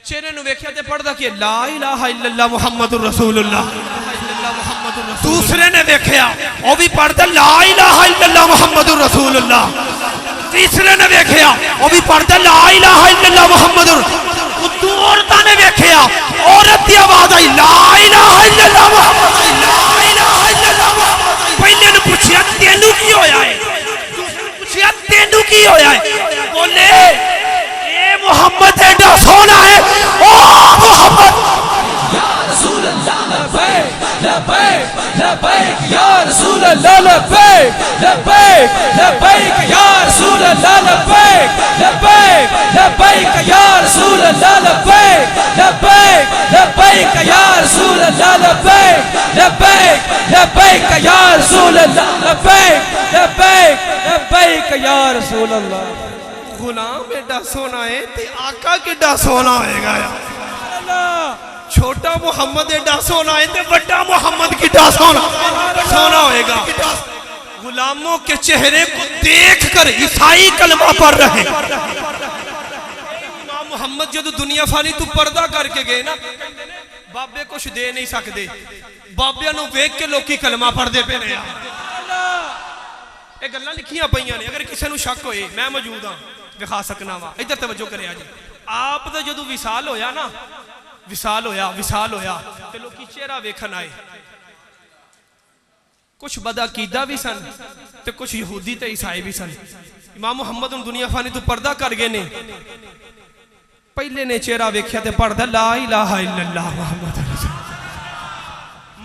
चेहरे नू वेखिया ते पढ़दा कि ला इलाहा इल्लल्लाह मुहम्मदुर रसूलुल्लाह। दूसरे ने वेखिया वो भी पढ़दा ला इलाहा इल्लल्लाह मुहम्मदुर रसूलुल्लाह। तीसरे ने वेखिया वो भी पढ़दा ला इलाहा इल्लल्लाह मुहम्मदुर। दो औरतां ने वेखिया, औरत दी आवाज आई ला इलाहा इल्लल्लाह मुहम्मद, ला इलाहा इल्लल्लाह मुहम्मद। पहले ने पूछया तेनू की होया है, दूसरे ने पूछया तेनू की होया है। बोले ए मुहम्मद एडा सोना है। ओ मुहम्मद या रसूल अल्लाह लब्बैक लब्बैक लब्बैक या रसूल अल्लाह लब्बैक लब्बैक लब्बैक या रसूल अल्लाह लब्बैक लब्बैक लब्बैक या रसूल अल्लाह लब्बैक लब्बैक लब्बैक या रसूल अल्लाह लब्बैक लब्बैक लब्बैक या रसूल अल्लाह लब्बैक लब्बैक लब्बैक या रसूल अल्लाह। गुलाम एडा सोना है ते आका किड्डा सोना होएगा यार। छोटा मुहम्मद एडा सोना है ते बड़ा मुहम्मद किड्डा सोना सोना होएगा। गुलामों के चेहरे को देखकर ईसाई कलमा पढ़ रहे। इमाम मुहम्मद जब दुनिया फानी तू पर्दा करके गए ना, बाबे कुछ दे नहीं सकते, बाबिया नू वेख के लोकी कलमा पढ़ते पे ने। ये गल्लां लिखियां पईयां ने, अगर किसी नू शक होए मैं मौजूद हाँ, दिखा सकना वा। इधर तवज्जो करे जी। आप तो जो विसाल होया ना, विसाल होया, विसाल होया ते लोकी चेहरा वेखन आए। कुछ बदअकीदा भी सन ते कुछ यहूदी ते ईसाई भी सन। इमाम मुहम्मद उन दुनिया फानी तो पर्दा कर गए ने। पहले ने चेहरा वेख्या ते पढ़दा ला इलाहा इल्लल्लाह मुहम्मद रसूलुल्लाह।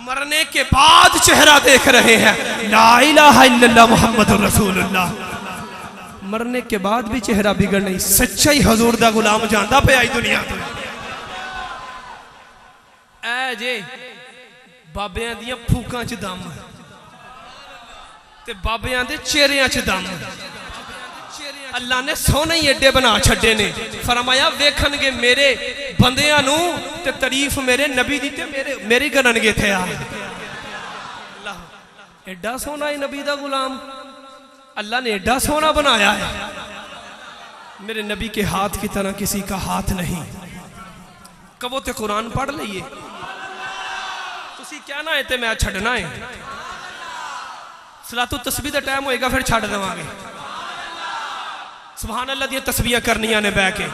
मरने के बाद चेहरा देख रहे हैं ला इलाहा इल्लल्लाह मुहम्मद रसूलुल्लाह। मरने के बाद भी चेहरा बिगड़ नहीं। सच्चा ही हजूर दा गुलाम जांदा पे आई दुनिया तो। ऐ जे बाबियां दियां फूकां च दम ते बाबियां दे चेहरियां च दम। अल्लाह ने सोने ही एडे बना छड्डे ने। फरमाया वेखणगे मेरे बंदियां नू ते तारीफ मेरे नबी दी ते मेरी करनगे थे। अल्लाह एडा सोना ही नबी दा गुलाम अल्लाह ने एडा सोना बनाया है। मेरे नबी के हाथ की तरह किसी का हाथ नहीं। कबो ते कुरान पढ़ लीए। तुसी कहना है ते मैं छड़ना है। सलातो तस्बीह दा टाइम होएगा फिर छड़ देवांगे। सुभान अल्लाह दी तस्बीहां करनियां ने बह के।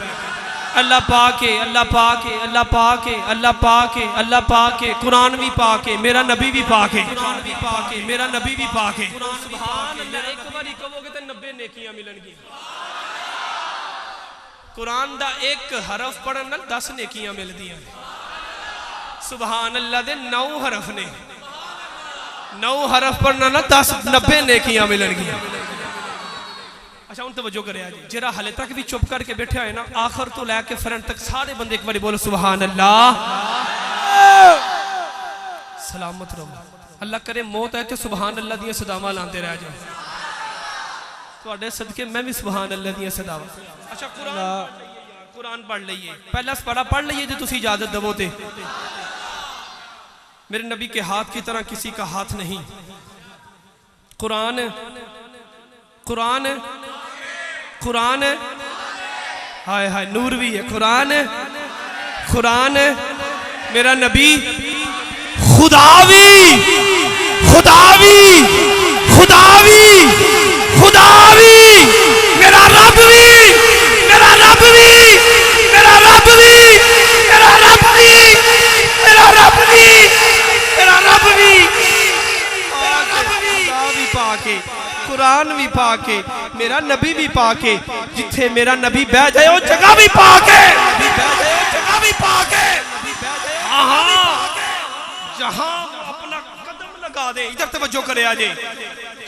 अल्लाह पाक है, अल्लाह पाक है, अल्लाह पाक है, अल्लाह पाक है, अल्लाह पाक है। कुरान भी पाक है, मेरा नबी भी पाक है, कुरान भी पाक है, मेरा नबी भी पाक है। सुभान अल्लाह। एक बारी कहोगे तो 90 नेकियां मिलणगी। कुरान दा एक हरफ पढ़न नाल 10 नेकियां मिलदियां। सुभान अल्लाह दे 9 हरफ ने, 9 हरफ पढ़ना ना 90 नेकियां मिलणगी। अच्छा उन तवज्जो करे जी, जरा हाले तक भी चुप करके बैठे है ना, आखिर तो लैके फ्रंट तक सारे बंदे एक बारी बोलो सुभान अल्लाह। सलामत रहो। अल्लाह करे मौत है तो सुभान अल्लाह दियां सदावां लांदे रह जाओ। तुहाडे सदके मैं भी सुभान अल्लाह दियां सदावां। अच्छा कुरान पढ़ लीजिए, पहला सपारा पढ़ लीजिए जो तुसी इजाजत दवो ते। मेरे नबी के हाथ की तरह किसी का हाथ नहीं। कुरान कुरान कुरान हाय हाय नूर भी है। कुरान कुरान मेरा नबी खुदावी खुदावी खुदावी खुदावी मेरा रब भी मेरा रब भी मेरा रब भी मेरा रब भी मेरा रब भी मेरा रब भी पाके कुरान भी पाके मेरा नबी भी पाके जिथे मेरा नबी बह जाए वो जगह भी पाके जगह भी पाके जहां अपना कदम लगा दे। इधर तवज्जो करे आजे,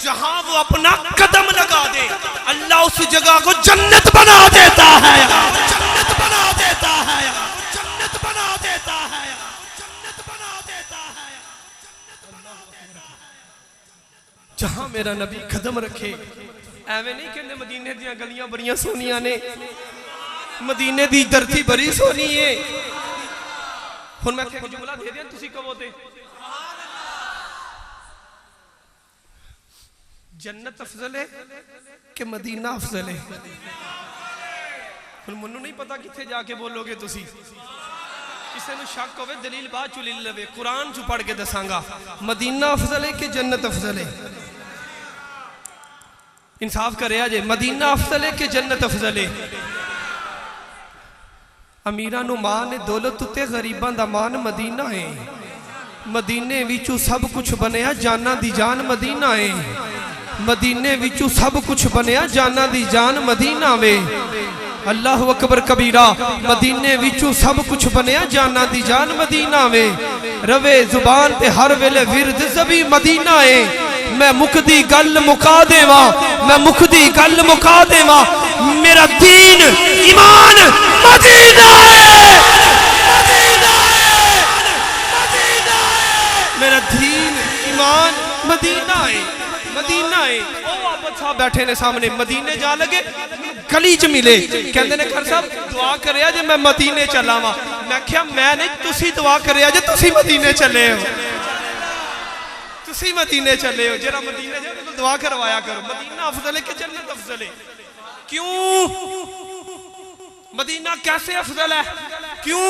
जहां वो अपना कदम लगा दे अल्लाह उस जगह को जन्नत बना देता है, जन्नत बना देता है, जन्नत बना देता है, जन्नत बना देता है। जहां मेरा नबी कदम रखे, एवं नहीं कहते मदीने दी गलियां बड़ियां सोनिया ने, मदीने दी धरती बड़ी सोनी है। हुण मैं एक जुमला दे दिया, तुसी कहो ते जन्नत अफजल है कि मदीना अफजल है? हुण मैनूं नहीं पता किथे जाके बोलोगे तुसी। किसी नूं शक होवे दलील बाद चु ले लवे, कुरान चु पढ़ के दसांगा मदीना अफजल है कि जन्नत अफजल है। इंसाफ करे जे, मदीना अफजल है कि जन्नत अफजल है? अमीरां नूं मान है दौलत उत्ते, गरीबां दा मान मदीना है। मदीने विचों सब कुछ बनया, जाना दी जान मदीना है। मदीने विचों सब कुछ बनया, जाना दी जान मदीना वे। अल्लाह अकबर कबीरा। मदीने विचों सब कुछ बनया, जाना दी जान मदीना वे। रवे जुबान ते हर वेले विरद ज़बी मदीना है। मैं मुकदी गल मुका देवा, मैं मुकदी गल मुका देवा, मेरा दीन ईमान मदीना है, मदीना है, मदीना है। मेरा दीन ईमान मदीना है, मदीना है। ओ आप साहब बैठे ने सामने, मदीने जा लगे, गली च मिले, कहंदे ने खर साहब दुआ करे जे मैं मदीने चला वा। मैं क्या मैं नहीं, तुसी दुआ करे जे तुसी मदीने चले हो, तुसी मदीने चले हो। जरा मदीने जाओ तो दुआ करवाया करो। मदीना अफजल है कि जन्नत अफजल है? क्यों मदीना कैसे अफजल है? क्यों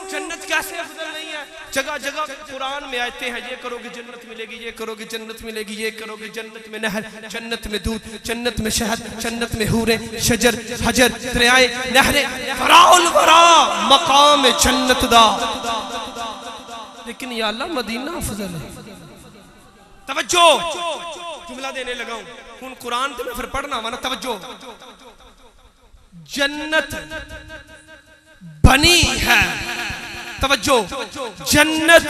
जन्नत कैसे अफजल नहीं है? जगह जगह कुरान में आयते हैं, ये करोगे जन्नत मिलेगी, ये करोगे जन्नत मिलेगी, ये करोगे जन्नत में नहर, जन्नत में दूध, जन्नत में शहद, जन्नत में हूरे, शजर हजर दरियाए नहरे, फराउल वरा मकाम जन्नत दा। लेकिन या अल्लाह मदीना अफजल है। तवज्जो, जुमला देने लगाऊं हुन कुरान ते मैं फिर पढ़ना वा ना। तवज्जो, जन्नत बनी है, तवज्जो, जन्नत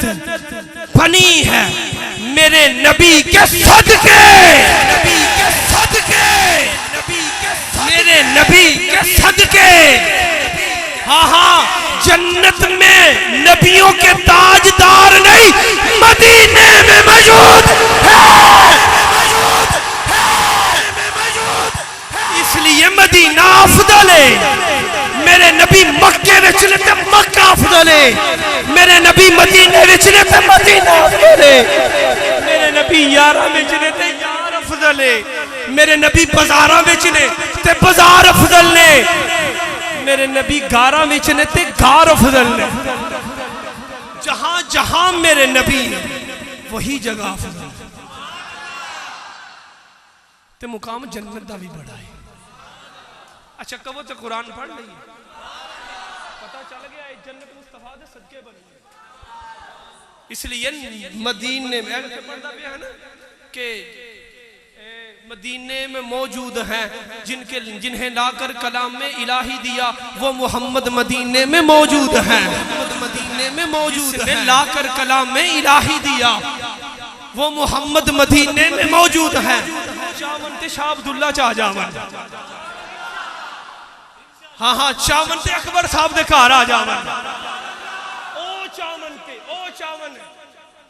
बनी है मेरे नबी के सदके, नबी के सदके, नबी के मेरे नबी के सदके। हाँ हाँ, जन्नत में नबियों के ताजदार नहीं, मदीने में मौजूद है, इसलिए मदीना अफजल है। मेरे नबी मक्के विच ने ते मक्का अफजल है, मेरे नबी मदीने विच ने ते मदीना अफजल है। मेरे नबी यारां विच ने ते यार अफजल है, मेरे नबी बाजारां विच ने ते बाजार अफजल ने, मेरे नबी गारां विच ने ते गार अफजल ने। जहां जहां मेरे नबी वही जगह अफजल ते मुकाम जन्नत दा भी बड़ा है। अच्छा कहो तो कुरान पढ़ लीजिए। पता चल गया जन्नत मुस्तफा दे सदके बनी। इसलिए मदीने में पढ़ता भी है ना कि मदीने में मौजूद हैं जिन्हें लाकर कलाम में इलाही दिया वो मोहम्मद मदीने में मौजूद हैं। मदीने में मौजूद है लाकर कलाम में इलाही दिया वो मोहम्मद मदीने में मौजूद है। चावन ते शाह अब्दुल्ला चाह जावन, हाँ हाँ चावन ते अकबर साहब दे घर आ जावन। ओ चावन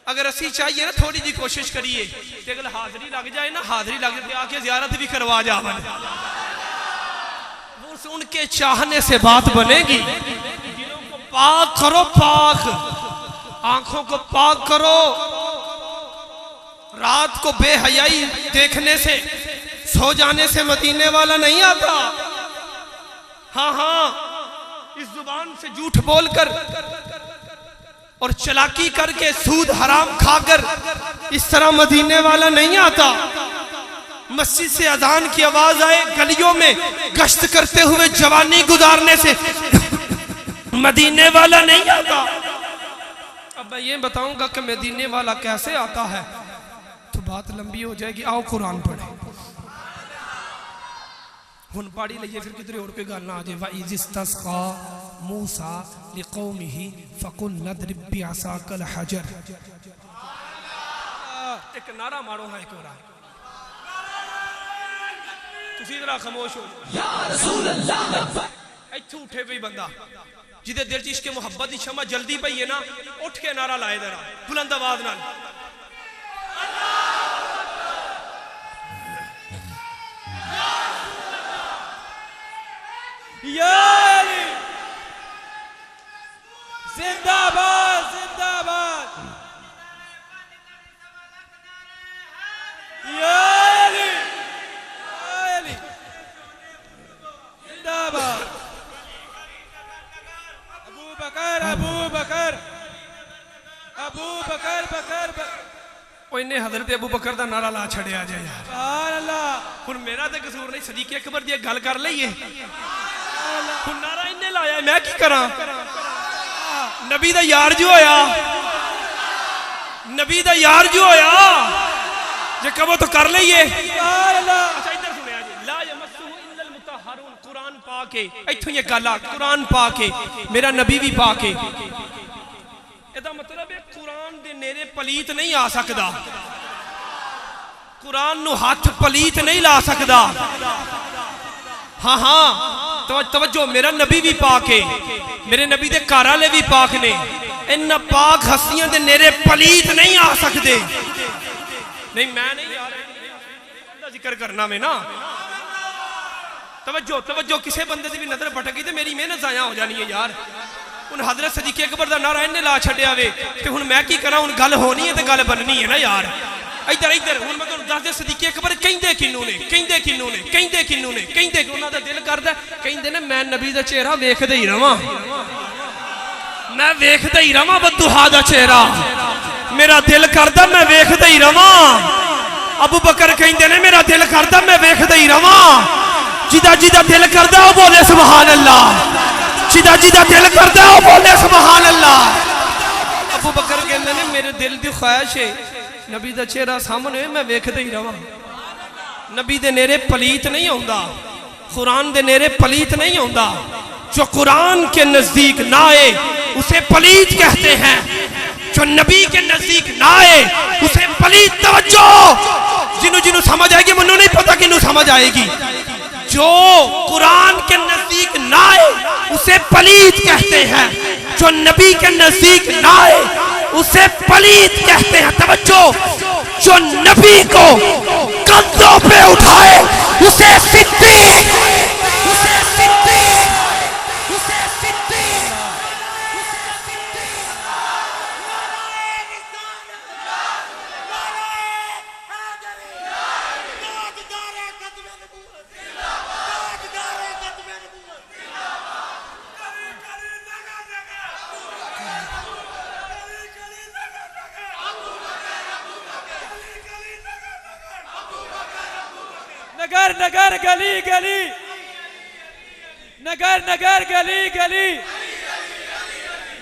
अगर असी चाहिए ना थोड़ी जी कोशिश करिए तो अगर हाजरी लग जाए ना, हाजरी लग जाए आके ज़ियारत भी करवा जावन। वो उनके चाहने से बात बनेगी। दिलों को पाक करो, पाक आंखों को पाक करो। रात को बेहयाई देखने से सो जाने से मदीने वाला नहीं आता। हाँ हाँ इस जुबान से झूठ बोलकर और चलाकी करके सूद हराम खाकर इस तरह मदीने वाला नहीं आता। मस्जिद से अजान की आवाज आए गलियों में गश्त करते हुए जवानी गुजारने से मदीने वाला नहीं आता। अब मैं ये बताऊंगा कि मदीने वाला कैसे आता है तो बात लंबी हो जाएगी। आओ कुरान पढ़े, हुन पढ़ी लीजिए फिर किधर और कोई गल ना आ जाए। वाइजिस्तस्का मूसा लिकौमिही फकुल नदरिब बिअसाकल हजर। एक नारा मारो है एक बार, तुसी जरा खामोश हो या रसूल अल्लाह। इत्थे उठे पई बंदा जिदे दिल च इश्क मुहब्बत दी शमा जल्दी पई है ना, उठ के नारा लाए जरा बुलंद आवाज नाल। जिंदाबाद जिंदाबाद जिंदाबाद। अबू बकर अबू बकर अबू बकर बकर इन्हें हजरत अबू बकर का नारा ला छड़िया जाए यार। सुभान अल्लाह। हुन मेरा तो कसूर नहीं, सदीक अकबर दी गल कर लईए। हुन नारा इन्हें लाया मैं की करा। नबी दा यार जो होया, नबी दा यार जो होया जे कहो तो कर लईए। अच्छा इधर सुनिया जी, ला यमस्सुहु इल्लल मुतहहरून। कुरान पा के इत्थों ये गल आ, कुरान पा के मेरा नबी भी पा के। ਇਹਦਾ मतलब है कुरान दे नेरे पलीत नहीं आ सकता, कुरान नु हाथ पलीत नहीं ला सकता। हाँ हाँ तो तवज्जो, मेरा नबी भी पाक है, मेरे नबी दे घर वाले भी पाक ने। इन पाक हस्तियां दे नेरे पलीत नहीं आ सकते। नहीं मैं नहीं यार जिक्र करना में ना। तवज्जो तवज्जो, किसी बंदे की भी नजर भटकी तो मेरी मेहनत जाया हो जानी है यार। उन हजरत सदीक अकबर का नारा इन्हें ला छड़िया वे तो हुन मैं की करा। हुन गल होनी है तो गल बननी है ना यार। इधर इधर हुन मैं तुहानू दस दे सदीक अकबर कहंदे किन्नू ने, कहंदे किन्नू ने, कहंदे किन्नू ने, कहंदे उन्हां दा दिल करदा कहंदे ने मैं नबी दा चेहरा वेखदे ही रवां, मैं वेखदे ही रवां बददुहा दा चेहरा, मेरा दिल करदा मैं वेखदे ही रवां। अबू बकर कहंदे ने मेरा दिल करदा मैं वेखदे ही रवां। जिदा जिदा दिल करदा ओ बोले सुभान अल्लाह, जिदा जिदा दिल करदा ओ बोले सुभान अल्लाह। अबू बकर कहंदे ने मेरे दिल दी ख्वाहिश है नबी दा चेहरा सामने मैं वेखदे ही रवां। नबी दे नेरे पलीत नहीं आउंदा, कुरान दे नेरे पलीत नहीं आउंदा। जो कुरान के नजदीक ना आए उसे पलीत कहते हैं, जो नबी के नजदीक ना आए उसे पलीत। तवज्जो, जिन्हों जिन्हों समझ आएगी, मुन्नू नहीं पता किन्नू समझ आएगी। जो कुरान के नजदीक ना आए उसे पलीत कहते हैं, जो नबी के नजदीक ना आए उसे पलीत कहते हैं। तवज्जो, जो नबी को कंधों पे उठाए उसे सिद्दीक, उसे सिद्दीक, उसे सिद्दीक। नगर नगर गली गली, नगर नगर गली गली,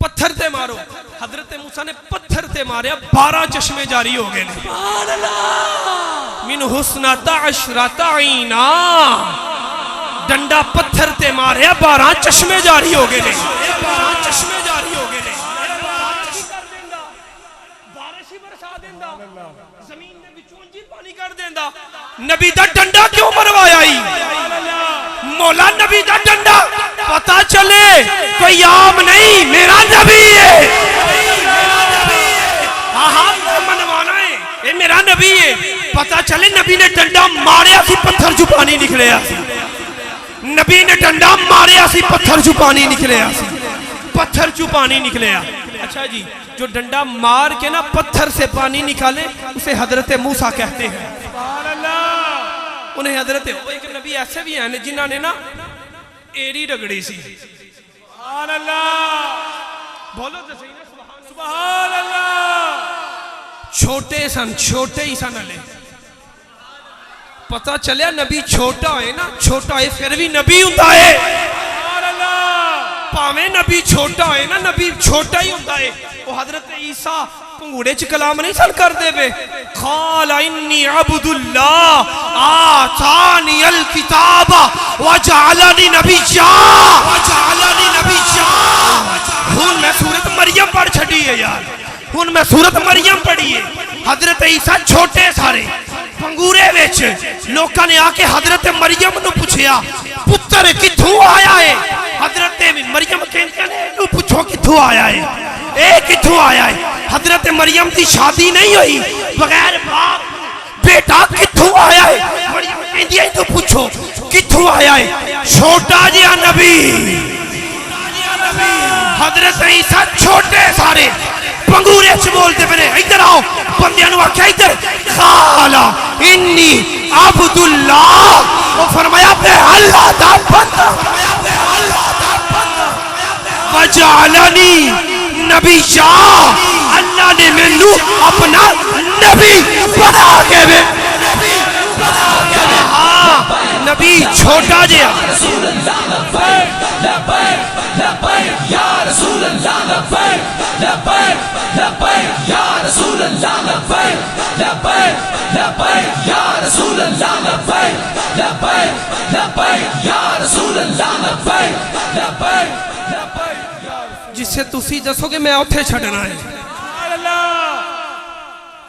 पत्थर ते मारो। हजरत मूसा ने पत्थर ते मारे, 12 चश्मे जारी हो गए। मिन हुस्नता अशरता ऐना, डंडा पत्थर ते मारे, 12 चश्मे जारी हो गए। 12 चश्मे जारी हो गए। बारिश ही बरसा देंदा, जमीन ने विचों जी पानी कर देंदा। नबी दा डंडा क्यों मरवाया? मौला नबी दा डंडा पता चले कोई आम नहीं, मेरा नबी है। हाँ मनवाना है, ये मेरा नबी है। पता चले नबी ने डंडा मारिया सी, पत्थर चु पानी निकले। नबी ने डंडा मारिया सी, पत्थर चु पानी निकले। पत्थर चु पानी निकले। अच्छा जी, जो डंडा मार के ना पत्थर से पानी निकाले उसे हजरत मूसा कहते हैं। उन्हें हजरत, एक नबी ऐसे भी हैं जिन्हों ने ना एड़ी रगड़ी सी। सुभान अल्लाह, बोलो तो सही ना, सुभान अल्लाह। छोटे सन, छोटे ही सन हले। पता चलिया नबी छोटा है ना, छोटा है फिर भी नबी होता है। भावें नबी छोटा है ना, नबी छोटा ही होता है। वो हजरत ईसा पंगूड़े च कलाम नहीं सन कर दे पे, खाला इन्नी अब्दुल्लाह आतानियल किताब व जअलनी नबिय्या, हुन मैं सूरत मरियम पढ़ छड़ी है यार, हुन मैं सूरत मरियम पढ़ी है। हजरत ईसा छोटे सारे पंगूरे विच लोकां ने आके हजरत मरियम नु पूछया, पुत्र कित्थों आया है? हजरत मरियम कहंदे ने इनू पूछो कित्थों आया है, ए कित्थों आया है? हजरत मरियम की शादी नहीं हुई बगैर बाप, बेटा कित्थों आया है? मरियम कहंदी है इनू पूछो कित्थों आया है? छोटा जिहा नबी। हजरत ईसा छोटे सारे पंगूरे च बोलते पे, इधर आओ। बंदियां नु आख्या इधर, खाला इन्नी अब्दुल्लाह, वो फरमाया मैं अल्लाह दा बंदा, वजअलनी नबिय्या, अल्लाह ने मैनू अपना नबी बना के नबी छोटा जिहा। जिसे तुसी दसोगे मैं उथे छड़ना है।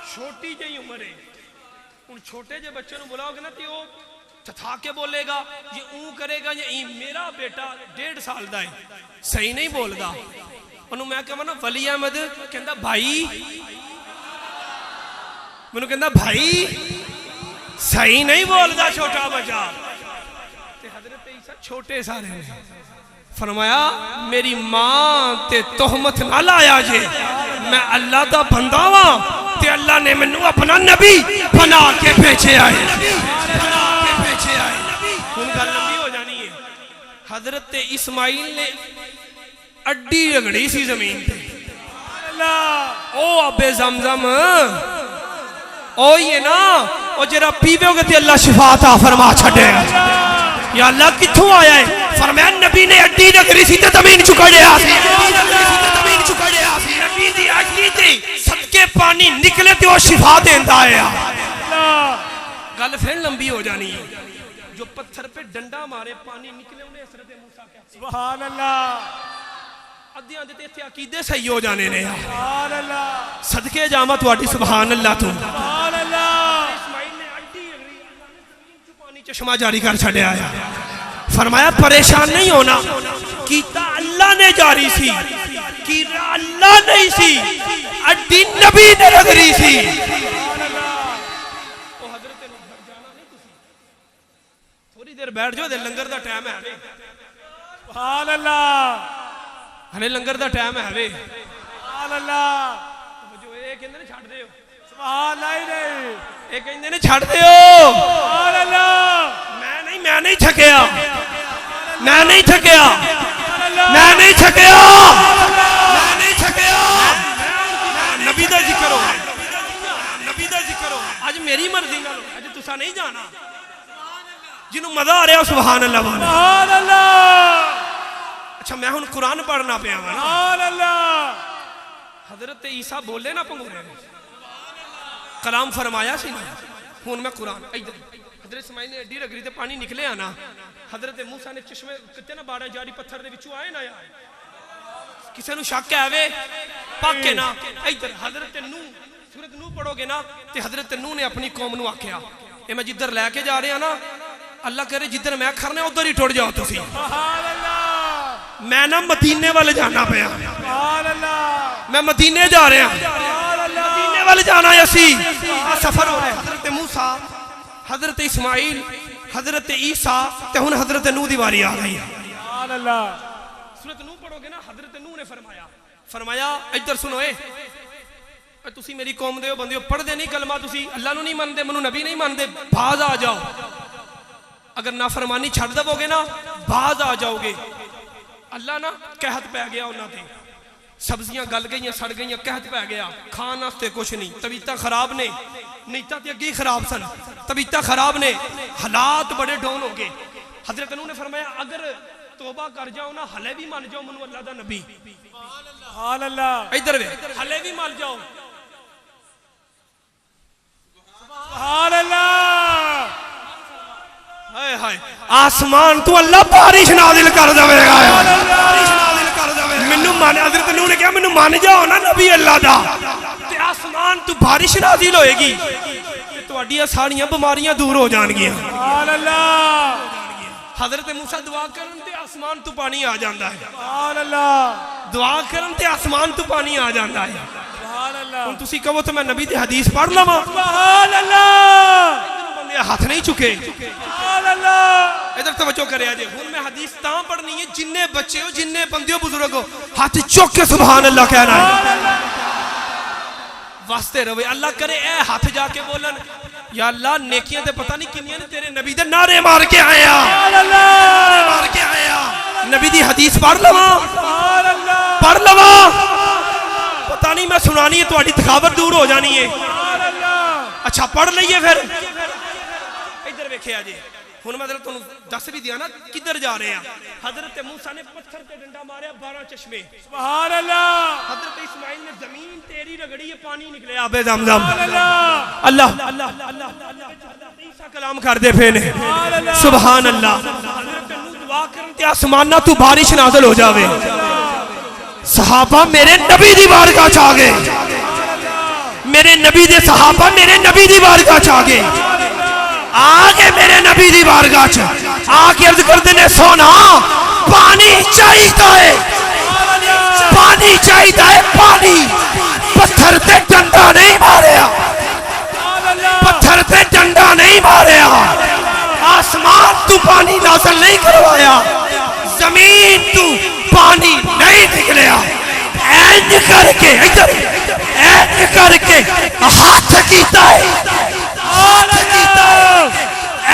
छोटी जी उम्र है, उन छोटे जे बच्चे बुलाओगे ना तो थथा के बोलेगा, ये ऊ करेगा, ये ई। मेरा बेटा 1.5 साल का है, सही नहीं बोलता। उन्होंने मैं कहा ना वली अहमद, कहता भाई, मैनू कहता भाई सही नहीं बोलता छोटा बच्चा। हजरत ईसा छोटे सारे ने फरमाया मेरी मां ते तोहमत ना लाया जे, मैं अल्लाह दा बंदा वां ते अल्लाह ने मैनू अपना नबी बना के भेजे आए। हुण गल लंबी हो जानी है। हजरत इस्माइल ने अड्डी रगड़ी सी जमीन पे। ओ अबे जमजम, ओ ये ना ओ जरा पीवेगे तो अल्लाह शिफा अता फरमा छड़ेगा। या अल्लाह कित्थों आया है? फरमाया नबी ने अड्डी रगड़ी सी ते जमीन चुकड़िया सी। नबी दी अड्डी ते सदके पानी निकले ते ओ शिफा देंदा है। गल फिर लंबी हो जानी है। जो पत्थर पे डंडा मारे पानी निकले, उन्हें हज़रत मूसा क्या? सुभान अल्लाह। अद्धियां दे ते अकीदे सही हो जाने ने। सुभान अल्लाह, सदके जामा तुहाडी सुभान अल्लाह तू। सुभान अल्लाह। इस्माइल ने अड्डी रगड़ी, पानी चश्मा जारी कर छड़िया आया। फरमाया परेशान नहीं होना, कीता अल्लाह ने जारी सी, की अल्लाह नहीं सी, अड्डी नबी ने रगड़ी सी। थोड़ी देर बैठ जाओ, लंगर दा टाइम है। सुभान अल्लाह, हले लंगर दा टाइम है वे। सुभान अल्लाह। जो ये कहंदे ने छड्ड दियो, सुभान नहीं, ये कहंदे ने छड्ड दियो। सुभान अल्लाह। मैं नहीं थकिया, मैं नहीं थकिया, मैं नहीं थकिया, मैं नहीं थकिया। नबी दा जिक्र हो, नबी दा जिक्र हो। आज मेरी मर्जी नाल, आज तुसा नहीं जाना। जिन्हों मजा आ रहा सुभान अल्लाह, सुभान अल्लाह। अच्छा मैं हुण कुरान पढ़ना पिया वा ना। सुभान अल्लाह। हजरत ईसा बोले ना पंगूरे कलाम फरमाया सी ना। हुण मैं कुरान इधर हजरत इस्माइल ने एडी रगड़ी ते पानी निकले आना। हजरत मूसा ने चश्मे किते ना 12 जारी पत्थर दे विचों आए ना यार किसी नूं शक है वे पाके ना। इधर हजरत नूह सूरत नूह पढ़ोगे ना ते हजरत नूह ने अपनी कौम नूं आख्या ये मैं जिधर लैके जा रहा ना अल्लाह करे जिधर मैं खरना उधर ही टुट जाओ तुसी। सुभान अल्लाह। मैं ना मदीने वाले जाना पिया। सुभान अल्लाह। मैं मदीने जा रहा सुभान अल्लाह। मदीने वाले जाना है असी सफर हो रहा है। हजरत मूसा हजरत इस्माइल हजरत ईसा ते हुण हजरत नूह दी वारी आ गई है। सुभान अल्लाह। सूरत नूह पढ़ोगे ना हजरत नूह ने फरमाया इधर सुनो ए तुसी मेरी कौम दे बंदे हो पढ़दे नहीं कलमा तुसी अल्लाह नूं नहीं मनदे मनु नबी नहीं मनदे बाज आ जाओ। अगर नाफरमानी छड़ दवोगे ना बाज आ जाओगे। अल्लाह ना कहत पै गया उन्हां ते सब्जियां गल गई सड़ गई कहत पै गया खान वास्ते कुछ नहीं तबीयत खराब ने नीयतां ते अगे ही खराब सन तबीयत खराब ने हालात बड़े डाउन हो गए। हजरत नूह ने फरमाया अगर तौबा कर जाओ ना हले भी मान जाओ मनु अल्लाह दा नबी। सुभान अल्लाह। इधर वे हले भी मान जाओ। सुभान अल्लाह। हाय हाय आसमान तू अल्लाह बारिश नाजिल कर देवेगा बारिश नाजिल कर देवेगा। मैनू मान हजरत नूह ने कहा मैनू मान जाओ ना नबी अल्लाह दा ते आसमान तू बारिश नाजिल होएगी ते तुहाडियां सारियां बीमारियां दूर हो जाणगियां। सुभान अल्लाह। हजरत मूसा दुआ करन ते आसमान तू पानी आ जांदा है। सुभान अल्लाह। दुआ करन ते आसमान तू पानी आ जांदा है। सुभान अल्लाह। हुण तुसी कहो तो मैं नबी दी हदीस पढ़ लवां। सुभान अल्लाह। बंदे हाथ नहीं चुके। सुभान अल्लाह। इधर तवज्जो करिया जे हुण मैं हदीस तां पढ़नी है जिन्ने बच्चे हो जिन्ने बंदे हो बुजुर्ग हो हाथ चुक के सुभान अल्लाह कहना है वास्ते रवे। अल्लाह करे ए हाथ जाके बोलन या अल्लाह नेकियां ते पता नहीं किन्नियां ने तेरे नबी दे नारे मार के आया मार के आया। नबी दी हदीस पढ़ लवां पढ़ लवां पता नहीं मैं सुनानी है तुम्हारी थकावट दूर हो जानी है। अच्छा पढ़ लईए फिर इधर वेखिया जी हुण मैं तुहानू दस भी दिया ना किधर जा रहे हैं। हजरत मूसा ने पत्थर ते डंडा मारे 12 चश्मे। सुभान अल्लाह। हजरत इस्माइल ने जमीन तेरी रगड़ी है पानी निकले आबे जमजम। अल्लाह अल्लाह अल्लाह ईसा कलाम कर दे फेने सुभान अल्लाह। हजरत नूह दुआ करन ते आसमाना तू बारिश नाज़िल हो जावे। सहाबा मेरे नबी दी बारगाह च आ गए। मेरे नबी दे सहाबा मेरे नबी दी बारगाह च आ गए। आगे मेरे नबी दी बारगाह च आके अर्ज करते ने सोना पानी चाहिए पानी चाहिए पानी। पत्थर ते डंडा नहीं मारिया पत्थर ते डंडा नहीं मारिया। आसमान तू पानी नाज़िल नहीं करवाया जमीन तू पानी नहीं निकलिया। ऐंज करके इधर ऐंज करके हाथ कीता है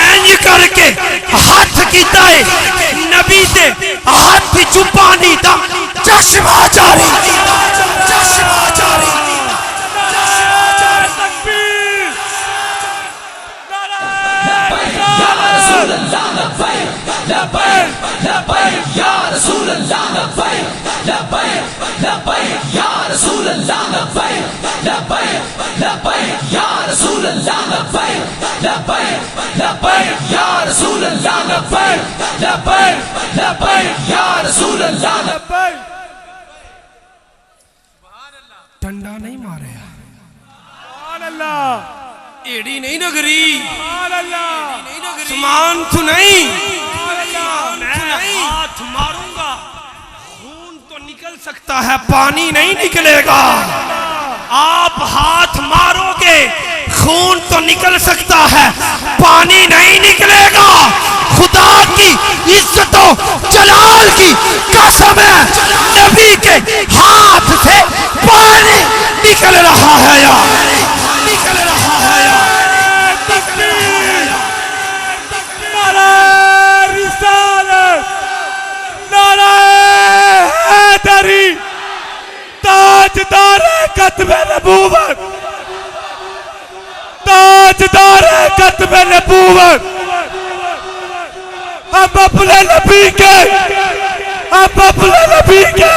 ऐंज करके हाथ कीता है नबी दे हाथ चु पानी दा चश्मा जारी चश्मा जारी। डंडा नहीं मारे एड़ी नहीं नगरी समान तू नहीं हाथ मारूंगा खून तो निकल सकता है पानी नहीं निकलेगा। आप हाथ मारोगे खून तो निकल सकता है पानी नहीं निकलेगा। खुदा की इज्जतों जलाल की कसम है नबी के हाथ से पानी निकल रहा है यार निकल रहा है यार। ताजदार कत्बे नबूवत ताजदार कत्बे नबूवत हम अपने नबी के अब अपने नबी के